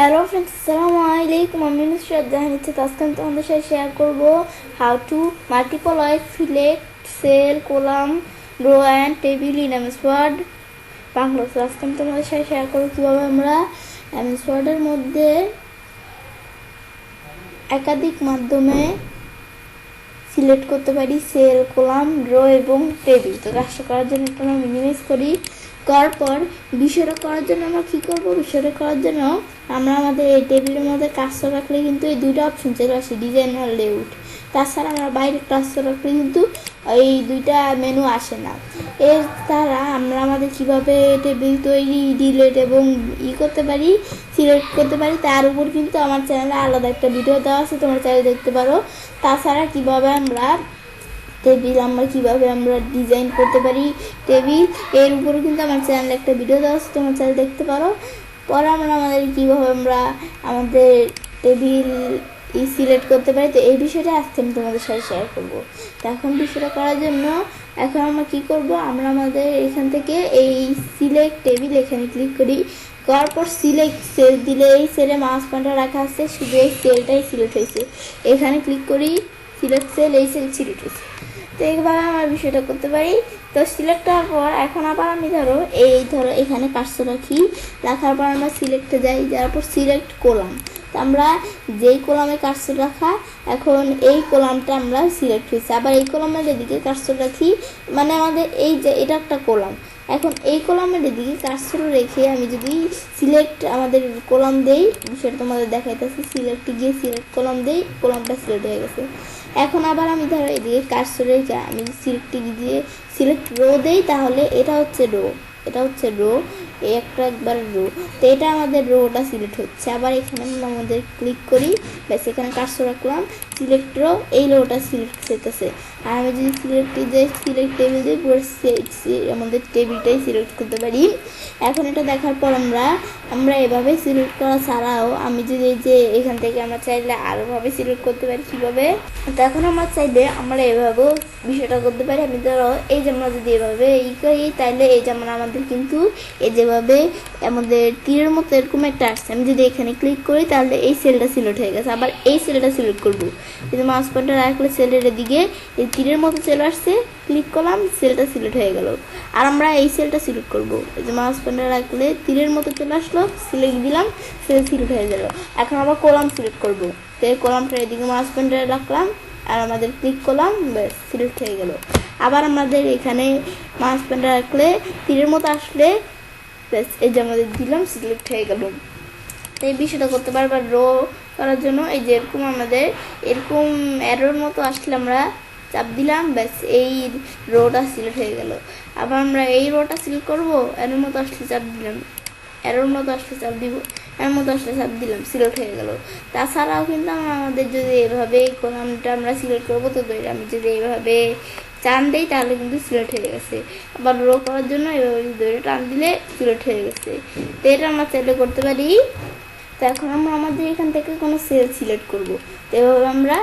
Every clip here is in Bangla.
হ্যালো ফ্রেন্ডস, আসসালামু আলাইকুম। আমি নুসরাত জাহান। আজকে আমি তোমাদের সাথে শেয়ার করব how to multiply, select, cell, column, row and table in MS Word Bangla. আজকে আমি তোমাদের সাথে শেয়ার করবো কীভাবে আমরা এমএস ওয়ার্ডের মধ্যে একাধিক মাধ্যমে সিলেক্ট করতে পারি সেল, কলাম, রো এবং টেবিল। তো কাজটা করার জন্য একটু আমরা মিনিমাইজ করি। করার পর বিষয়টা করার জন্য আমরা কী করবো? বিষয়টা করার জন্য আমরা আমাদের এই টেবিলের মধ্যে কাজটা রাখলে কিন্তু এই দুইটা অপশন চলে আসে, ডিজাইন আর লেআউট। তাছাড়া আমরা বাইরে কাজটা রাখলে কিন্তু এই দুইটা মেনু আসে না। এর দ্বারা আমরা আমাদের কীভাবে টেবিল তৈরি, ডিলেট এবং করতে পারি, সিলেক্ট করতে পারি, তার উপর কিন্তু আমার চ্যানেলে আলাদা একটা ভিডিও দেওয়া আছে, তোমরা চাইলে দেখতে পারো। তাছাড়া কীভাবে আমরা ডিজাইন করতে পারি টেবিল, এর উপরে কিন্তু আমার চ্যানেলে একটা ভিডিও দেওয়া আছে, তোমরা চাইলে দেখতে পারো। পরে আমাদের কীভাবে আমরা আমাদের টেবিল সিলেক্ট করতে পারি, তো এই বিষয়টা আজকে আমি তোমাদের সাথে শেয়ার করবো। তো এখন বিষয়টা করার জন্য এখন আমরা কী করব? আমরা আমাদের এখান থেকে এই সিলেক্ট টেবিল এখানে ক্লিক করি। করার পর সিলেক্ট সেল দিলে এই সেলে মাউস পয়েন্টার রাখা আছে, শুধু এই সেলটাই সিলেক্ট হয়েছে। এখানে ক্লিক করি, সিলেক্ট সেল, এই সেল সিলেক্ট হয়েছে। তো এইভাবে আমরা বিষয়টা করতে পারি। তো সিলেক্ট হওয়ার পর এখন আবার আমি ধরো এখানে কার্সর রাখার পর আমরা সিলেক্টে যাই, যাওয়ার পর সিলেক্ট কলাম। তো আমরা যেই কলামে কার্সর রাখা, এখন এই কলামটা আমরা সিলেক্ট হয়েছে। আবার এই কলামের এদিকে কার্সর রাখি, মানে আমাদের এই যে এটা একটা কলাম। এখন এই কলামের এদিকে কার্সর রেখে আমি যদি সিলেক্ট আমাদের কলাম দেই, সেটা তোমাদের দেখাইতেছি। সিলেক্টে গিয়ে সিলেক্ট কলাম দেই, কলামটা সিলেক্ট হয়ে গেছে। এখন আবার আমি ধরো এদিকে কার্সর রেখে আমি সিলেক্টে গিয়ে সিলেক্ট রো দেই, তাহলে এটা হচ্ছে রো, এই একবার রো। তো এটা আমাদের রোটা সিলেক্ট হচ্ছে। আবার এখানে আমাদের ক্লিক করি, ব্যাস এখানে কার্সর রাখলাম, সিলেক্ট রো, এই রোটা সিলেক্ট হতেছে। আর আমি যদি সিলেক্ট টেবিল দিই, পুরো আমাদের টেবিলটাই সিলেক্ট করতে পারি। এখন এটা দেখার পর আমরা এভাবে সিলেক্ট করা ছাড়াও আমি যদি এই যে এখান থেকে আমরা চাইলে আরোভাবে সিলেক্ট করতে পারি। কীভাবে? তো এখন আমরা চাইলে আমরা এভাবেও বিষয়টা করতে পারি। আমি ধরো এই যে আমরা যদি এভাবে করি, তাইলে এই যেমন আমাদের কিন্তু এই যেভাবে আমাদের তীরের মতো এরকম একটা আসছে। আমি যদি এখানে ক্লিক করি, তাহলে এই সেলটা সিলেক্ট হয়ে গেছে। আবার এই সেলটা সিলেক্ট করবো, এই যে মাউস পয়েন্টার রাখলে সেলের দিকে এই তীরের মতো চলে আসছে, ক্লিক করলাম, সেলটা সিলেক্ট হয়ে গেল। আর আমরা এই সেলটা সিলেক্ট করব, এই যে মাউস পয়েন্টার রাখলে তীরের মতো চলে আসলো, সিলেক্ট দিলাম, সেল সিলেক্ট হয়ে গেল। এখন আবার কলাম সিলেক্ট করব, তো এই কলামটা এদিকে মাউস পয়েন্টার রাখলাম আর আমাদের ক্লিক করলাম, ব্যাস সিলেক্ট হয়ে গেল। আবার আমাদের এখানে মাউস পয়েন্টার রাখলে তীরের মতো আসলে ব্যাস এই যে আমাদের দিলাম, সিলেক্ট হয়ে গেল। এই বিষয়টা করতে পারবো। রো করার জন্য এই যে এরকম আমাদের এরকম অ্যারোর মতো আসলে আমরা চাপ দিলাম, ব্যাস এই রোটা সিলেক্ট হয়ে গেল। আবার আমরা এই রোটা সিলেক্ট করবো, অ্যারোর মতো আসলে চাপ দিলাম, অ্যারোর মতো আসলে চাপ দিব, এর মতো আসলে চাপ দিলাম, সিলেক্ট হয়ে গেল। তাছাড়াও কিন্তু আমাদের যদি এভাবে এই কলামটা আমরা সিলেক্ট করবো, তো আমি যদি এইভাবে টান দিই, তাহলে কিন্তু সিলেক্ট হয়ে গেছে। আবার রো করার জন্য এভাবে ধরে টান দিলে সিলেক্ট হয়ে গেছে। তো এটা আমরা চাইলে করতে পারি। তো এখন আমরা আমাদের এখান থেকে কোনো সেল সিলেক্ট করব। তো এভাবে আমরা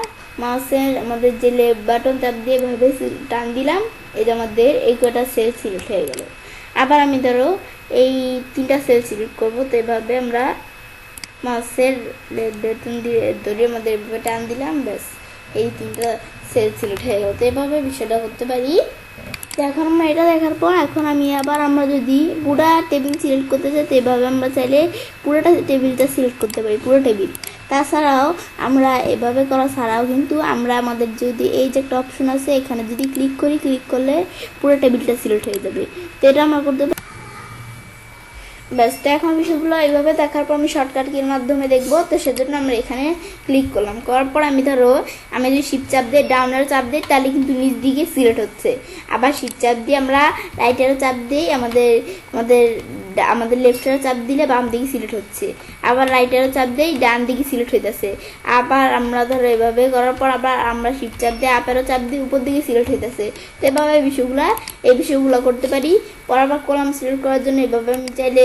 মাউসের আমাদের যে লেফট বাটন চাপ দিয়ে এভাবে টান দিলাম, এই যে আমাদের এই কটা সেল সিলেক্ট হয়ে গেল। আবার আমি ধরো এই 3টা সেল সিলেক্ট করবো, তো এভাবে আমরা মাউসের লেফট বাটন দিয়ে ধরে আমাদের এভাবে টান দিলাম, ব্যাস এই 3টা সেল সিলেক্ট হয়ে গেল। তো এভাবে বিষয়টা করতে পারি। তো এখন আমরা এটা দেখার পর এখন আমরা যদি পুরা টেবিল সিলেক্ট করতে চাই, তো এভাবে আমরা চাইলে পুরোটা টেবিলটা সিলেক্ট করতে পারি, পুরো টেবিল। তাছাড়াও আমরা এভাবে করা ছাড়াও কিন্তু আমরা আমাদের যদি এই যে একটা অপশন আছে, এখানে যদি ক্লিক করলে পুরো টেবিলটা সিলেক্ট হয়ে যাবে। তো এটা আমরা করতে পারি। ব্যাস, তো এখন বিষয়গুলো এইভাবে দেখার পর আমি শর্টকাট কির মাধ্যমে দেখবো। তো সেজন্য আমরা এখানে ক্লিক করলাম, করার পর আমি যদি শিফট চাপ দিয়ে ডাউনের চাপ দিই, তাহলে কিন্তু নিচ দিকে সিলেক্ট হচ্ছে। আবার শিফট চাপ দিয়ে আমরা রাইটেরও চাপ দিই, আমাদের লেফটেরও চাপ দিলে বাম দিকে সিলেক্ট হচ্ছে। আবার রাইটেরও চাপ দিই, ডান দিকে সিলেক্ট হইতেছে। আবার আমরা এভাবে করার পর আবার আমরা শিফট চাপ দিয়ে আপেরও চাপ দিই, উপর দিকে সিলেক্ট হইতেছে। তো এভাবে এই বিষয়গুলো করতে পারি। পর আবার কলাম সিলেক্ট করার জন্য এভাবে আমি চাইলে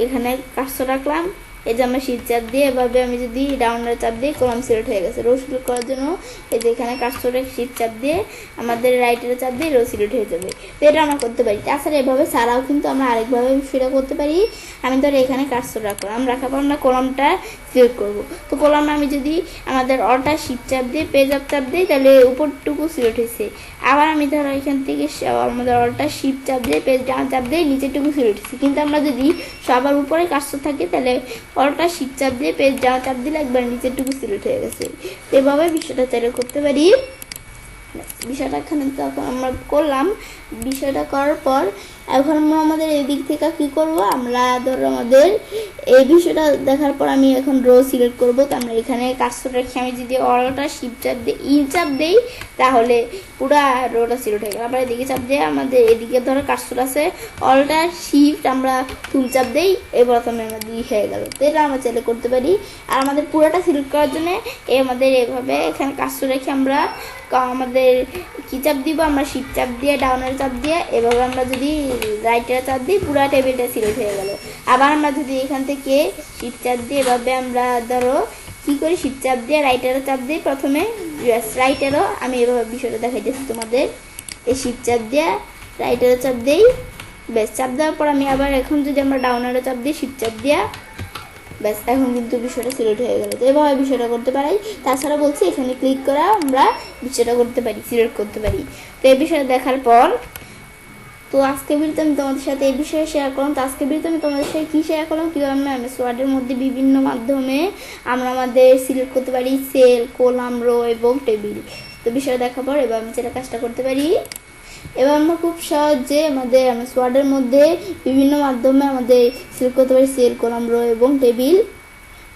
এখানে কার্সর রাখলাম, এই যে আমরা শিফট চাপ দিয়ে এভাবে আমি যদি ডাউন চাপ দিই কলাম সিলেক্ট হয়ে গেছে। রো সিলেক্ট করার জন্য এই যে এখানে কার্সরে শিফট চাপ দিয়ে আমাদের রাইটের চাপ দিয়ে রো সিলেক্ট হয়ে যাবে। তো এটা আমরা করতে পারি। তাছাড়া এভাবে ছাড়াও কিন্তু আমরা আরেকভাবে সেটা করতে পারি। আমি ধরো এখানে কার্সর রাখলাম, রাখার পর আমরা কলামটা সিলেক্ট করবো। তো কলাম আমি যদি আমাদের অল্টার শিফট চাপ দিয়ে পেজ আপ চাপ দিই তাহলে উপরটুকু সিলেক্ট হয়েছে। আবার আমি ধরো এখান থেকে আমাদের অল্টার শিফট চাপ দিয়ে পেজ ডাউন চাপ দিয়ে নিচেরটুকু সিলেক্ট হয়েছে। কিন্তু আমরা যদি সবার উপরে কার্সর থাকে তাহলে অল্টার শিফট চাপ দিয়ে পেজ ডাউন চাপ দিলে একবার নিচেরটুকু সিলেক্ট হয়ে গেছে। এভাবে বিষয়টা চাইলে করতে পারি। বিষয়টা এখানে তখন আমরা করলাম। বিষয়টা করার পর এখন আমরা আমাদের এদিক থেকে কি করব, আমরা ধরো আমাদের এই বিষয়টা দেখার পর আমি এখন রো সিলেক্ট করব। তো আমরা এখানে কার্সর রেখে আমি যদি অল্টা শিফট চাপ দিয়ে চাপ দেই তাহলে পুরা রোটা সিলেক্ট হয়ে গেল। আবার এদিকে চাপ দিয়ে আমাদের এদিকে ধরো কার্সর আছে, অল্টা শিফট আমরা ফুল চাপ দেই এই প্রথমে আমাদের হয়ে গেল। তো এটা আমরা চাইলে করতে পারি। আর আমাদের পুরোটা সিলেক্ট করার জন্য আমাদের এভাবে এখানে কার্সর রেখে আমরা আমাদের কি চাপ দিব, আমরা শিফট চাপ দিয়ে ডাউনের চাপ দিয়ে এভাবে আমরা যদি রাইটের চাপ দিই পুরো টেবিলটা সিলেক্ট হয়ে গেল। আবার আমরা যদি এখান থেকে শিফট চাপ দিয়ে এভাবে আমরা ধরো কি করি, শিফট চাপ দিয়ে রাইটারও চাপ দিই প্রথমে, রাইটারও আমি এভাবে বিষয়টা দেখাইতেছি তোমাদের। এই শিফট চাপ দিয়ে রাইটারও চাপ দিই, ব্যাস চাপ দেওয়ার পর আমি আবার এখন যদি আমরা ডাউনারও চাপ দিই শিফট চাপ দিয়ে, ব্যাস এখন কিন্তু বিষয়টা সিলেক্ট হয়ে গেল। তো এভাবে বিষয়টা করতে পারি। তাছাড়া বলছি এখানে ক্লিক করা আমরা বিষয়টা করতে পারি, সিলেক্ট করতে পারি। তো এই বিষয়টা দেখার পর তো আজকে ভিডিওতে আমি তোমাদের সাথে এই বিষয়ে শেয়ার করলাম। তো আজকে ভিডিওতে আমি তোমাদের সাথে কী শেয়ার করলাম, কীভাবে আমরা এমএস ওয়ার্ডের মধ্যে বিভিন্ন মাধ্যমে আমরা আমাদের সিলেক্ট করতে পারি সেল, কলাম, রো এবং টেবিল। তো বিষয়টা দেখার পর এবার আমি সেটা কাজটা করতে পারি। এবার আমরা খুব সহজে আমাদের এমএস ওয়ার্ডের মধ্যে বিভিন্ন মাধ্যমে আমাদের সিলেক্ট করতে পারি সেল, কলাম, রো এবং টেবিল।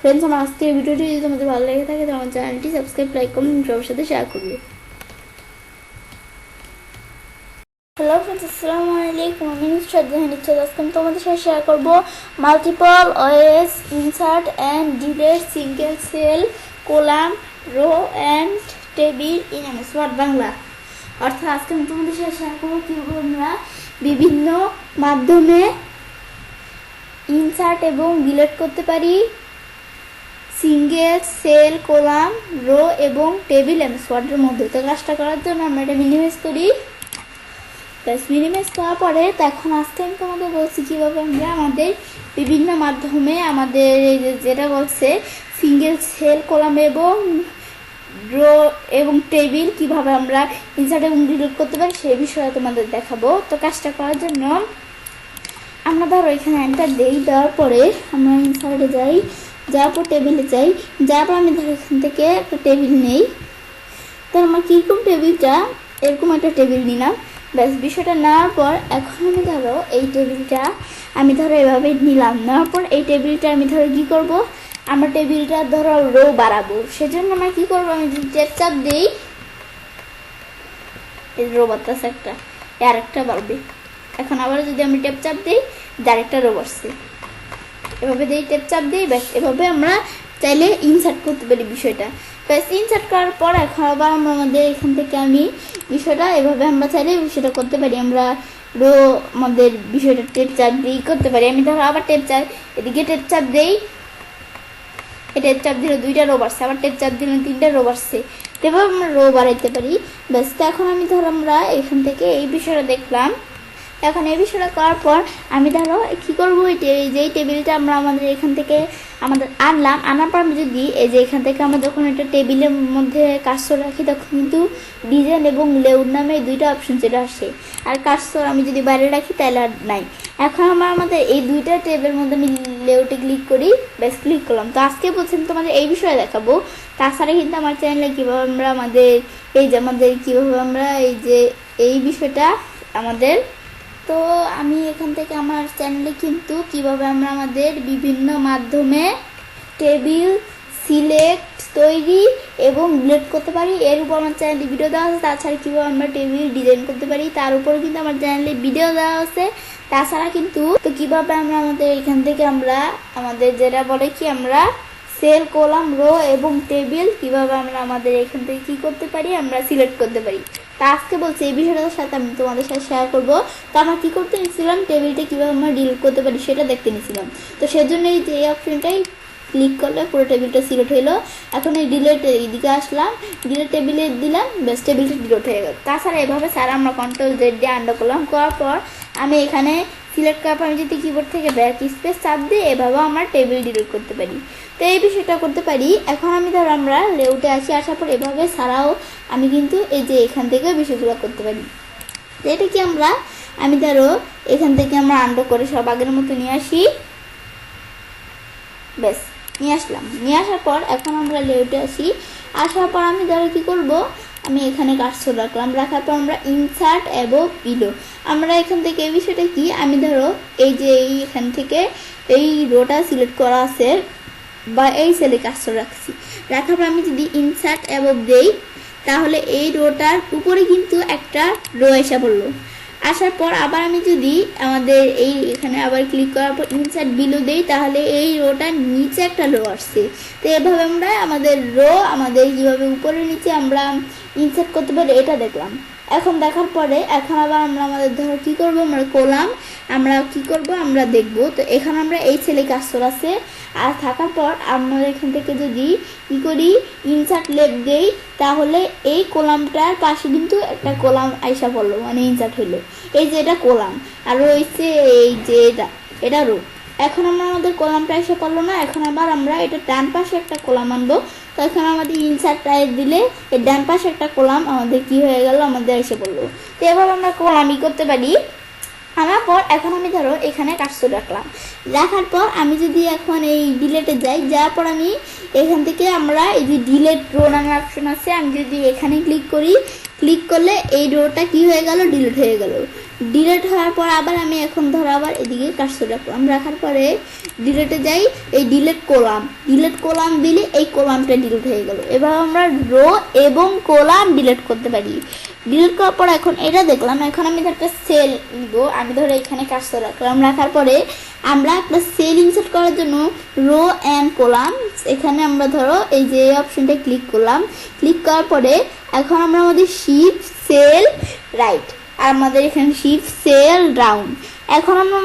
ফ্রেন্ডস, আমার আজকের ভিডিওটি যদি তোমাদের ভালো লেগে থাকে তাহলে আমার চ্যানেলটি সাবস্ক্রাইব, লাইক, কমেন্ট সবার সাথে শেয়ার করবে। হ্যালো ফ্রেন্ডস, আসসালামু আলাইকুম। আমি আজকে আমি তোমাদের সাথে শেয়ার করব multiple OS insert and delete single cell, column, row and table in MS Word Bangla. অর্থাৎ আজকে আমি তোমাদের সাথে শেয়ার করবো কীভাবে আমরা বিভিন্ন মাধ্যমে ইনসার্ট এবং ডিলিট করতে পারি সিঙ্গেল সেল, কলাম, রো এবং টেবিল এমএস ওয়ার্ডের মধ্যে। তো কাজটা করার জন্য আমরা এটা মিনিমাইজ করি। প্লাস মিনিমাইজ করার পরে তখন আজকে আমি তোমাদের বলছি কীভাবে আমরা আমাদের বিভিন্ন মাধ্যমে আমাদের যেটা বলছে সিঙ্গেল সেল, কলাম এবং রো এবং টেবিল কীভাবে আমরা ইনসার্ট এবং ডিলিট করতে পারি সেই বিষয়ে তোমাদের দেখাবো। তো কাজটা করার জন্য আমরা ধরো এখানে এন্টার দেই, দেওয়ার পরে আমরা ইনসার্টে যাই, যাওয়ার পর টেবিলে যাই, যাওয়ার পর আমি ধরো এখান থেকে একটা টেবিল নেই। তো আমার কীরকম টেবিলটা এরকম একটা টেবিল নিলাম। ব্যাস বিষয়টা নেওয়ার পর এখন আমি ধরো এই টেবিলটা আমি ধরো এভাবে নিলাম। নেওয়ার পর এই টেবিলটা আমি ধরো কী করবো, আমরা টেবিলটা ধরো রো বাড়াবো। সেজন্য আমরা কী করবো, আমি যদি টেপ চাপ দিই এই রো বাড়তেছে একটা, আর একটা বাড়বে। এখন আবার যদি আমি টেপ চাপ দিই আরেকটা রো বাড়ছে, এভাবে দিই টেপ চাপ দিই। ব্যাস এভাবে আমরা চাইলে ইনসার্ট করতে পারি বিষয়টা। ব্যাস ইনসার্ট করার পর এখন আবার আমরা আমাদের এখান থেকে আমি বিষয়টা এভাবে আমরা চাইলে বিষয়টা করতে পারি। আমরা রো আমাদের বিষয়টা টেপ চাপ দিই করতে পারি। আমি ধরো আবার টেপ চাপ এদিকে টেপ চাপ দিই, টেপ চাপ দিলে 2টা রো বাড়ছে, আবার টেপ চাপ দিলে 3টা রো বাড়ছে। এভাবে আমরা রো বাড়াইতে পারি। ব্যাস তো এখন আমি ধরো আমরা এখান থেকে এই বিষয়টা দেখলাম। এখন এই বিষয়টা করার পর আমি ধরো কী করবো, যেই টেবিলটা আমরা আমাদের এখান থেকে আমাদের আনলাম, আনার পর আমি যদি এই যে এখান থেকে আমরা যখন একটা টেবিলের মধ্যে কার্সর রাখি তখন কিন্তু ডিজাইন এবং লেআউট নামে 2টা অপশন চলে আসে। আর কার্সর আমি যদি বাইরে রাখি তাহলে আর নাই। এখন আমাদের এই 2টা টেবিলের মধ্যে আমি লেআউটে ক্লিক করি, ব্যাস ক্লিক করলাম। তো আজকে বলছি তোমাদের এই বিষয়ে দেখাবো। তাছাড়া কিন্তু আমার চ্যানেলে কীভাবে আমরা আমাদের এই যে আমাদের কীভাবে আমরা এই যে এই বিষয়টা আমাদের, তো আমি এখান থেকে আমার চ্যানেলে কিন্তু কিভাবে আমরা আমাদের বিভিন্ন মাধ্যমে টেবিল সিলেক্ট, তৈরি এবং ডিলিট করতে পারি এর উপর আমার চ্যানেলে ভিডিও দেওয়া আছে। তাছাড়া কীভাবে আমরা টেবিল ডিজাইন করতে পারি তার উপরে কিন্তু আমার চ্যানেলে ভিডিও দেওয়া আছে। তাছাড়া কিন্তু তো কীভাবে আমরা আমাদের এখান থেকে আমরা আমাদের যেটা বলে কি আমরা সেল, কলাম, রো এবং টেবিল কীভাবে আমরা আমাদের এখান থেকে কী করতে পারি আমরা সিলেক্ট করতে পারি তা আজকে বলছি এই বিষয়টার সাথে আমি তোমাদের সাথে শেয়ার করবো। তো আমরা কী করতে নিয়েছিলাম, টেবিলটা কীভাবে আমরা ডিলিট করতে পারি সেটা দেখতে নিয়েছিলাম। তো সেজন্য এই যে এই অপশনটাই ক্লিক করলে পুরো টেবিলটা সিলেক্ট হইলো। এখন এই ডিলেট এদিকে আসলাম, ডিলেট টেবিলে দিলাম, বেশ টেবিলটা ডিলেট হয়ে গেল। তাছাড়া এভাবে স্যার আমরা কন্ট্রোল জেড দিয়ে আন্ডার করলাম, করার পর আমি এখানে সিলেক্ট করার পর আমি যদি কিবোর্ড থেকে ব্যাক স্পেস চাপ দিয়ে এভাবেও আমরা টেবিল ডিলিট করতে পারি। তো এই বিষয়টা করতে পারি। এখন আমি ধরো আমরা লেউটে আসার পর এভাবে ছাড়াও আমি কিন্তু এই যে এখান থেকে বিষয়গুলো করতে পারি। তো এটা কি আমি ধরো এখান থেকে আমরা আন্ডার করে সব আগের মতো নিয়ে আসি, ব্যাস নিয়ে আসলাম। নিয়ে আসার পর এখন আমরা লেউটে আসি, আসার পর আমি ধরো কী করব, আমি এখানে কার্সর রাখলাম, রাখার পর আমরা ইনসার্ট এবং বিলো আমরা এখান থেকে এই বিষয়টা কি, আমি ধরো এই যে এখান থেকে এই রোটা সিলেক্ট করা আছে বা এই সেলে কার্সর রাখছি, রাখার পর আমি যদি ইনসার্ট এবং দেই তাহলে এই রোটার উপরে কিন্তু একটা রো এসে পড়লো। আসার পর আবার আমি যদি আমাদের এই এখানে আবার ক্লিক করার পর ইনসার্ট বিলো দেই তাহলে এই রোটার নিচে একটা রো আসছে। তো এভাবে আমরা আমাদের রো আমাদের কীভাবে উপরে নিচে আমরা ইনসার্ট করতে পারি এটা দেখলাম। এখন দেখার পরে এখন আবার আমরা আমাদের ধরো কী করবো, আমরা কলাম আমরা কী করব আমরা দেখব। তো এখানে আমরা এই ছেলে কাজর আছে আর থাকার পর আমরা এখান থেকে যদি কী করি ইনসার্ট লেফট দেই তাহলে এই কলামটার পাশে কিন্তু একটা কলাম আইসা পড়লো, মানে ইনসার্ট হইলো। এই যে এটা কলাম আর রয়েছে এই যে এটা রো। এখন আমরা আমাদের কলামটা এসে পড়লো না, এখন আবার আমরা এটা ডান পাশে একটা কলাম আনবো। তো এখন আমাদের ইনসার্টটা দিলে এই ডান পাশে একটা কলাম আমাদের কি হয়ে গেল, আমাদের এসে পড়লো। তো এভাবে আমরা কলামই করতে পারি। আনার পর এখন আমি ধরো এখানে কার্সর রাখলাম, রাখার পর আমি যদি এখন এই ডিলেটে যাই, যাওয়ার পর আমি এখান থেকে আমরা এই যে ডিলেট রো নামের অপশন আছে, আমি যদি এখানে ক্লিক করি, ক্লিক করলে এই রোটা কি হয়ে গেল, ডিলিট হয়ে গেল। ডিলিট হওয়ার পর আবার আমি এখন ধরো আবার এদিকে কার্সর রাখলাম, রাখার পরে ডিলেটে যাই, এই ডিলেট কলাম দিলে এই কলামটা ডিলিট হয়ে গেল। এবার আমরা রো এবং কলাম ডিলিট করতে পারি। ডিলিট করার পর এখন এটা দেখলাম, এখন আমি একটা সেল নিব, আমি ধরো এখানে কার্সর রাখলাম, রাখার পরে আমরা একটা সেল ইনসার্ট করার জন্য রো অ্যান্ড কলাম এখানে আমরা ধরো এই যে অপশনটা ক্লিক করলাম, ক্লিক করার পরে এখন আমরা আমাদের শিফট সেল রাইট আর আমাদের এখানে শিফট সেল ডাউন। এখন আমরা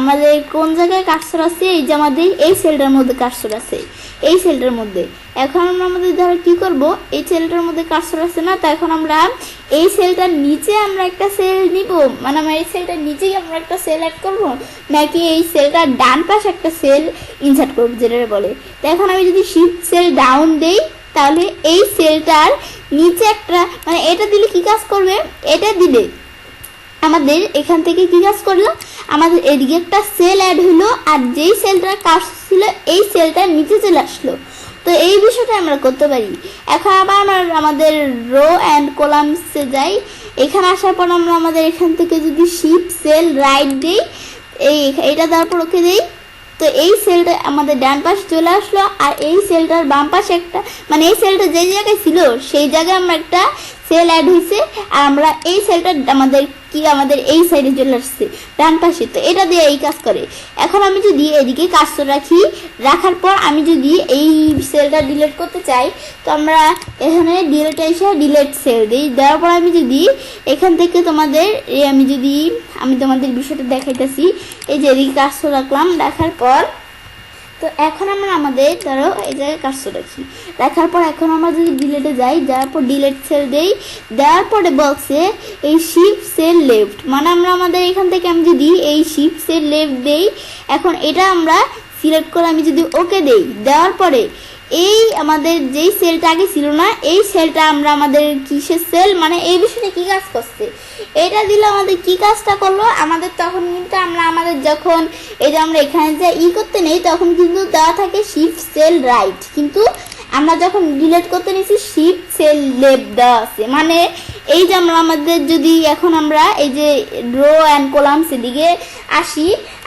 আমাদের কোন জায়গায় কার্সর আছে, এই যে আমাদের এই সেলটার মধ্যে কার্সর আছে, এই সেলটার মধ্যে। এখন আমরা আমাদের ধরো কী করবো, এই সেলটার মধ্যে কার্সর আছে না, তো এখন আমরা এই সেলটার নিচে আমরা একটা সেল নিব, মানে আমরা এই সেলটার নিচেই আমরা একটা সেল অ্যাড করবো, নাকি এই সেলটার ডান পাশে একটা সেল ইনসার্ট করবো যেটা বলে। তো এখন আমি যদি শিফট সেল ডাউন দেই তাহলে এই সেলটার নিচে একটা, মানে এটা দিলে কি কাজ করবে, এটা দিলে আমাদের এখান থেকে কি কাজ করলো, আমাদের এদিকে একটা সেল অ্যাড হলো আর যেই সেলটার কাজ ছিল এই সেলটার নিচে চলে আসলো। তো এই বিষয়টা আমরা করতে পারি। এখন আবার আমাদের রো অ্যান্ড কলামসে যাই, এখানে আসার পর আমরা আমাদের এখান থেকে যদি শিফট সেল রাইট দিই, এইটা দেওয়ার পর ওকে দিই, তো এই সেলটা আমাদের ডান পাশে চলে আসলো আর এই সেলটার বাম পাশে একটা, মানে এই সেলটা যে জায়গায় ছিল সেই জায়গায় আমরা একটা সেল অ্যাড হয়েছে আর আমরা এই সেলটা আমাদের এই সাইডে চলে আসছে ডান পাশে। তো এটা দিয়ে এই কাজ করে। এখন আমি যদি এদিকে কার্সর রাখি, রাখার পর আমি যদি এই সেলটা ডিলিট করতে চাই তো আমরা এখানে ডিলিটে এসে ডিলিট সেল দিই, দেওয়ার পর আমি যদি এখান থেকে আমি তোমাদের বিষয়টা দেখাইতেছি। এই যে এদিকে কার্সর রাখলাম, রাখার পর তো এখন আমরা আমাদের ধরো এই জায়গায় কার্সর রাখি, রাখার পর এখন আমরা যদি ডিলেটে যাই, যাওয়ার পর ডিলেট সেল দেই, দেওয়ার পরে বক্সে এই শিফট সেল লেফট, মানে আমরা আমাদের এখান থেকে আমি যদি এই শিফট সেল লেফট দেই, এখন এটা আমরা সিলেক্ট করে আমি যদি ওকে দেই, দেওয়ার পরে এই আমাদের যেই সেলটা আগে ছিল না এই সেলটা আমরা আমাদের কিসের সেল, মানে এই বিষয়টা কি কাজ করছে এটা দিলে আমাদের কি কাজটা করলো, আমাদের তখন কিন্তু আমাদের যখন এই যে আমরা এখানে যে করতে নেই তখন কিন্তু দেওয়া থাকে শিফট সেল রাইট, কিন্তু আমরা যখন ডিলিট করতে নিয়েছি শিফট সেল লেফট দেওয়া আছে। মানে এই যে আমাদের যদি এখন আমরা এই যে রো অ্যান্ড কলামস এদিকে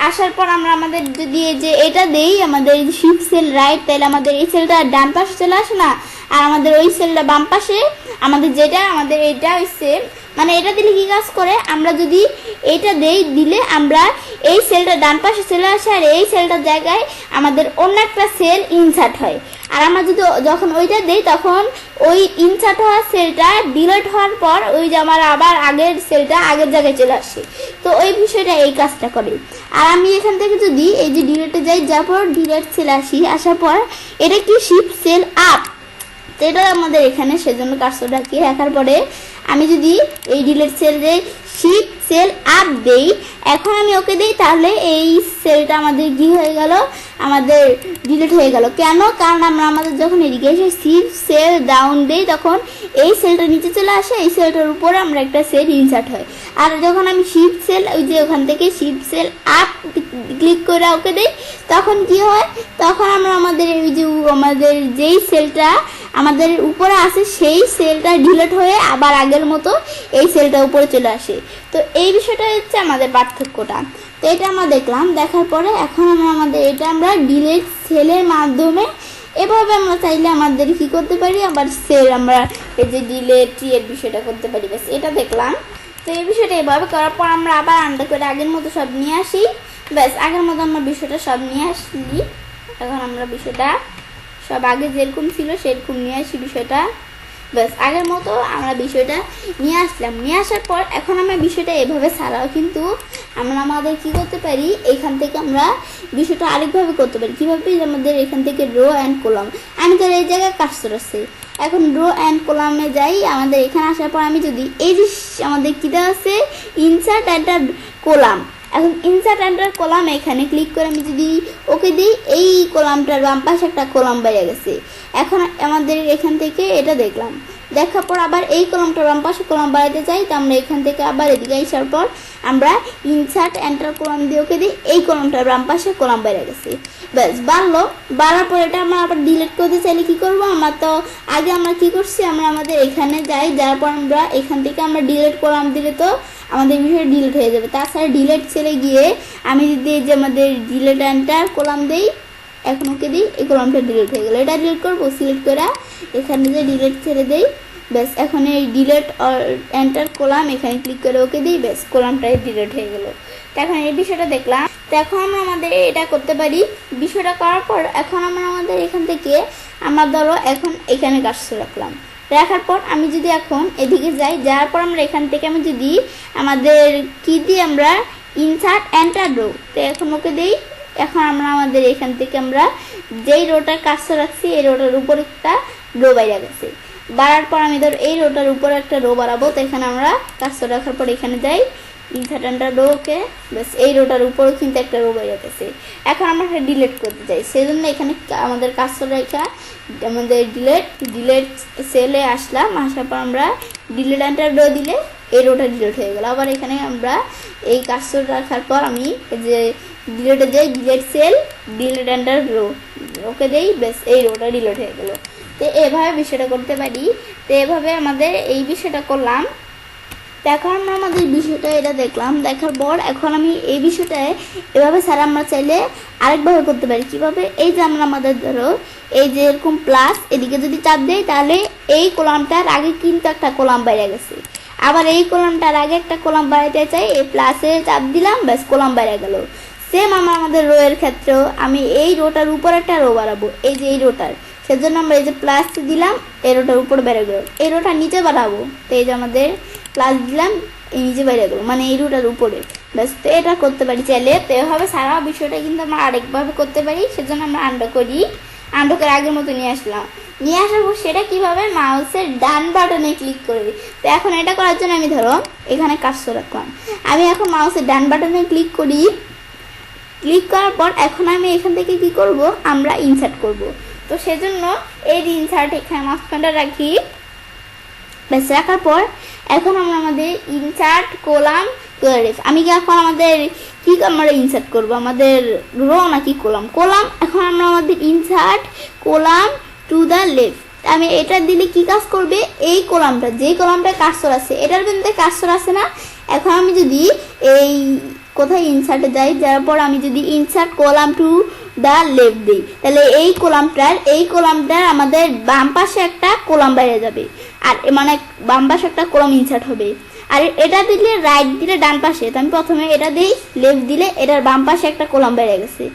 আসার পর আমরা আমাদের যদি এই যে এটা দেই আমাদের শিফট সেল রাইট, তাহলে আমাদের এই সেলটা ডান পাশে চলে আসে না, আর আমাদের ওই সেলটা বাম পাশে আমাদের যেটা আমাদের এটা হচ্ছে মানে এটা দিলে কি কাজ করে, আমরা যদি এইটা দিলে আমরা এই সেলটা ডান পাশে চলে আসে আর এই সেলটার জায়গায় আমাদের অন্য একটা সেল ইনসার্ট হয়। আর আমরা যদি যখন ওইটা দেই তখন ওই ইনসার্ট হওয়া সেলটা ডিলিট হওয়ার পর ওই যে আমার আবার আগের সেলটা আগের জায়গায় চলে আসে। তো ওই বিষয়টা এই কাজটা করে। আর আমি এখান থেকে যদি এই যে ডিলিটে যাই, যাওয়ার পর ডিলিট সেল আসার পর এটা কি শিফট সেল আপ, তো এটা আমাদের এখানে সেজন্য কার্সরটাকে রাখার পরে আমি যদি এই ডিলিট সেলে শিফট সেল আপ দেই, এখন আমি ওকে দিই, তাহলে এই সেলটা আমাদের কি হয়ে গেল, আমাদের ডিলিট হয়ে গেল। কেন? কারণ আমরা আমাদের যখন এদিকে এসে শিফট সেল ডাউন দেই তখন এই সেলটা নিচে চলে আসে, এই সেলটার উপরে আমরা একটা সেল ইনসার্ট হয়। আর যখন আমি শিফট সেল ওই যে ওখান থেকে শিফট সেল আপ ক্লিক করে ওকে দিই তখন কি হয়, তখন আমরা আমাদের এই যে আমাদের যেই সেলটা আমাদের উপরে আসে সেই সেলটা ডিলিট হয়ে আবার আগের মতো এই সেলটা উপরে চলে আসে। তো এই বিষয়টা হচ্ছে আমাদের পার্থক্যটা। তো এটা আমরা দেখলাম, দেখার পরে এখন আমাদের এটা আমরা ডিলিট সেলের মাধ্যমে এভাবে আমরা চাইলে আমাদের কি করতে পারি, আবার সেল আমরা এই যে ডিলিট এর বিষয়টা করতে পারি। ব্যাস এটা দেখলাম। তো এই বিষয়টা এভাবে করার পর আমরা আবার আন্ডার করে আগের মতো সব নিয়ে আসি। ব্যাস আগের মতো আমরা বিষয়টা সব নিয়ে আসলি। এখন আমরা বিষয়টা সব আগে যেরকম ছিল সেরকম নিয়ে আসি বিষয়টা। ব্যাস আগের মতো আমরা বিষয়টা নিয়ে আসলাম। নিয়ে আসার পর এখন আমরা বিষয়টা এভাবে ছাড়াও কিন্তু আমরা আমাদের কি করতে পারি, এখান থেকে আমরা বিষয়টা আরেকভাবে করতে পারি। কীভাবে? আমাদের এখান থেকে রো অ্যান্ড কলাম, আমি তো এই জায়গায় কার্সর আছে, এখন রো অ্যান্ড কলামে যাই। আমাদের এখানে আসার পর আমি যদি এই যে আমাদের কীটা আছে ইনসার্ট অ্যান্ড কলাম, এখন ইনসার্ট অ্যান্ড কলাম এখানে ক্লিক করে আমি যদি ওকে দিই, এই কলামটার বাম পাশে একটা কলাম বেড়ে গেছে। এখন আমাদের এখান থেকে এটা দেখলাম, দেখার পর আবার এই কলামটার বাম পাশে কলাম বাড়াতে চাই, তো আমরা এখান থেকে আবার এদিকে আসার পর আমরা ইনসার্ট এন্টার কলাম দিয়ে ওকে দিই, এই কলামটার বাম পাশে কলাম বেড়ে গেছে। ব্যাস বাড়লো, বাড়ার পর এটা আমরা আবার ডিলিট করতে চাইলে কি করব, আমরা তো আগে আমরা কি করছি, আমরা আমাদের এখানে যাই, যাওয়ার পর আমরা এখান থেকে আমরা ডিলিট কলাম দিলে তো আমাদের বিষয় ডিলিট হয়ে যাবে। তাছাড়া ডিলিট ছেড়ে গিয়ে আমি যদি এই যে আমাদের ডিলিট এন্টার কলাম দেই, এখন ওকে দিই, এই কলামটা ডিলিট হয়ে গেল। এটা ডিলিট করবো, সিলেক্ট করে এখানে যে ডিলিট ছেড়ে দেই, ব্যাস এখন এই ডিলিট এন্টার কলাম এখানে ক্লিক করে ওকে দিই, ব্যাস কলামটাই ডিলিট হয়ে গেল। তো এখন এই বিষয়টা দেখলাম। তো এখন আমরা আমাদের এটা করতে পারি। বিষয়টা করার পর এখন আমরা আমাদের এখান থেকে আমরা ধরো এখন এখানে কার্সর রাখলাম, রাখার পর আমি যদি এখন এদিকে যাই, যাওয়ার পর আমরা এখান থেকে আমি যদি আমাদের কি দিই, আমরা ইনসার্ট এন্টার রো, তো এখন ওকে দিই। এখন আমরা আমাদের এখান থেকে আমরা যেই রোটার কার্সর রাখছি এই রোটার উপর একটা রো বাইরে গেছে, বাড়ার পর আমি ধর এই রোটার উপর একটা রো বাড়াবো, তো এখানে আমরা কার্সর রাখার পর এখানে যাই ইনসার্ট এন্টার রো, ওকে ব্যাস এই রোটার উপরেও কিন্তু একটা রো বাইরে গেছে। এখন আমরা এটা ডিলিট করতে চাই, সেই জন্য এখানে আমাদের কার্সর রেখা আমাদের ডিলিট সেলে আসলাম, আসার পর আমরা ডিলিট এন্টার রো দিলে এই রোটা ডিলিট হয়ে গেল। আবার এখানে আমরা এই কার্সর রাখার পর আমি যে ডিলিটে যাই, delete cell delete enter row okay দেই, ব্যাস এই রোটা ডিলিট হয়ে গেল। তো এভাবে বিষয়টা করতে পারি। তো এভাবে আমাদের এই বিষয়টা করলাম। তো এখন আমরা আমাদের বিষয়টা এটা দেখলাম, দেখার পর এখন আমি এই বিষয়টায় এভাবে স্যার আমরা চাইলে আরেকভাবে করতে পারি। কীভাবে? এই যে আমরা আমাদের ধরো এই যে এরকম প্লাস এদিকে যদি চাপ দেই, তাহলে এই কলামটার আগে কিন্তু একটা কলাম বাইরে গেছে, আবার এই কলামটার আগে একটা কলাম বাড়াইতে চাই, এই প্লাসে চাপ দিলাম, ব্যাস কলাম বাইরে গেল। সেম আমরা আমাদের রো এর ক্ষেত্রেও আমি এই রোটার উপর একটা রো বাড়াবো, এই যে এই রোটার, সেজন্য আমরা এই যে প্লাস দিলাম, এই রোটার উপর বেড়ে গেল, এই রোটা নিচে বাড়াবো, তো এই যে আমাদের প্লাস দিলাম, এই নিচে বেড়ে গেলো, মানে এই রোটার উপরে। ব্যাস তো এটা করতে পারি চাইলে। তো এভাবে সারা বিষয়টা কিন্তু আমরা আরেকভাবে করতে পারি, সেজন্য আমরা আন্ডার করি, আন্ডার করে আগের মতো নিয়ে আসলাম। নিয়ে আসার পর সেটা কীভাবে, মাউসের ডান বাটনে ক্লিক করে দিই। তো এখন এটা করার জন্য আমি ধরো এখানে কার্সর রাখলাম, আমি এখন মাউসের ডান বাটনে ক্লিক করি, ক্লিক করার পর এখন আমি এখান থেকে কি করব, আমরা ইনসার্ট করব। তো সেজন্য এই ইনসার্ট এখানে মাঝখানটা রাখি, ব্যাস রাখার পর এখন আমরা আমাদের ইনসার্ট কলাম আমি কি এখন আমাদের কি আমরা ইনসার্ট করব, আমাদের রো নাকি কলাম? কলাম। এখন আমরা আমাদের insert column to the left, আমি এটা দিলে কি কাজ করবে, এই কলামটা যেই কলামটা কার্সর আছে এটার কিন্তু কার্সর আছে না। এখন আমি যদি এই কোথায় ইনসার্টে যাই, যাওয়ার পর আমি যদি insert column to the left দিই, তাহলে এই কলামটার আমাদের বাম পাশে একটা কলাম বাইরে যাবে, আর মানে বাম পাশে একটা কলাম ইনসার্ট হবে। আর এটা দিলে রাইট দিলে ডান পাশে, তো আমি প্রথমে এটা দিই, লেফট দিলে এটার বাম পাশে একটা কলাম বেড়ে গেছে।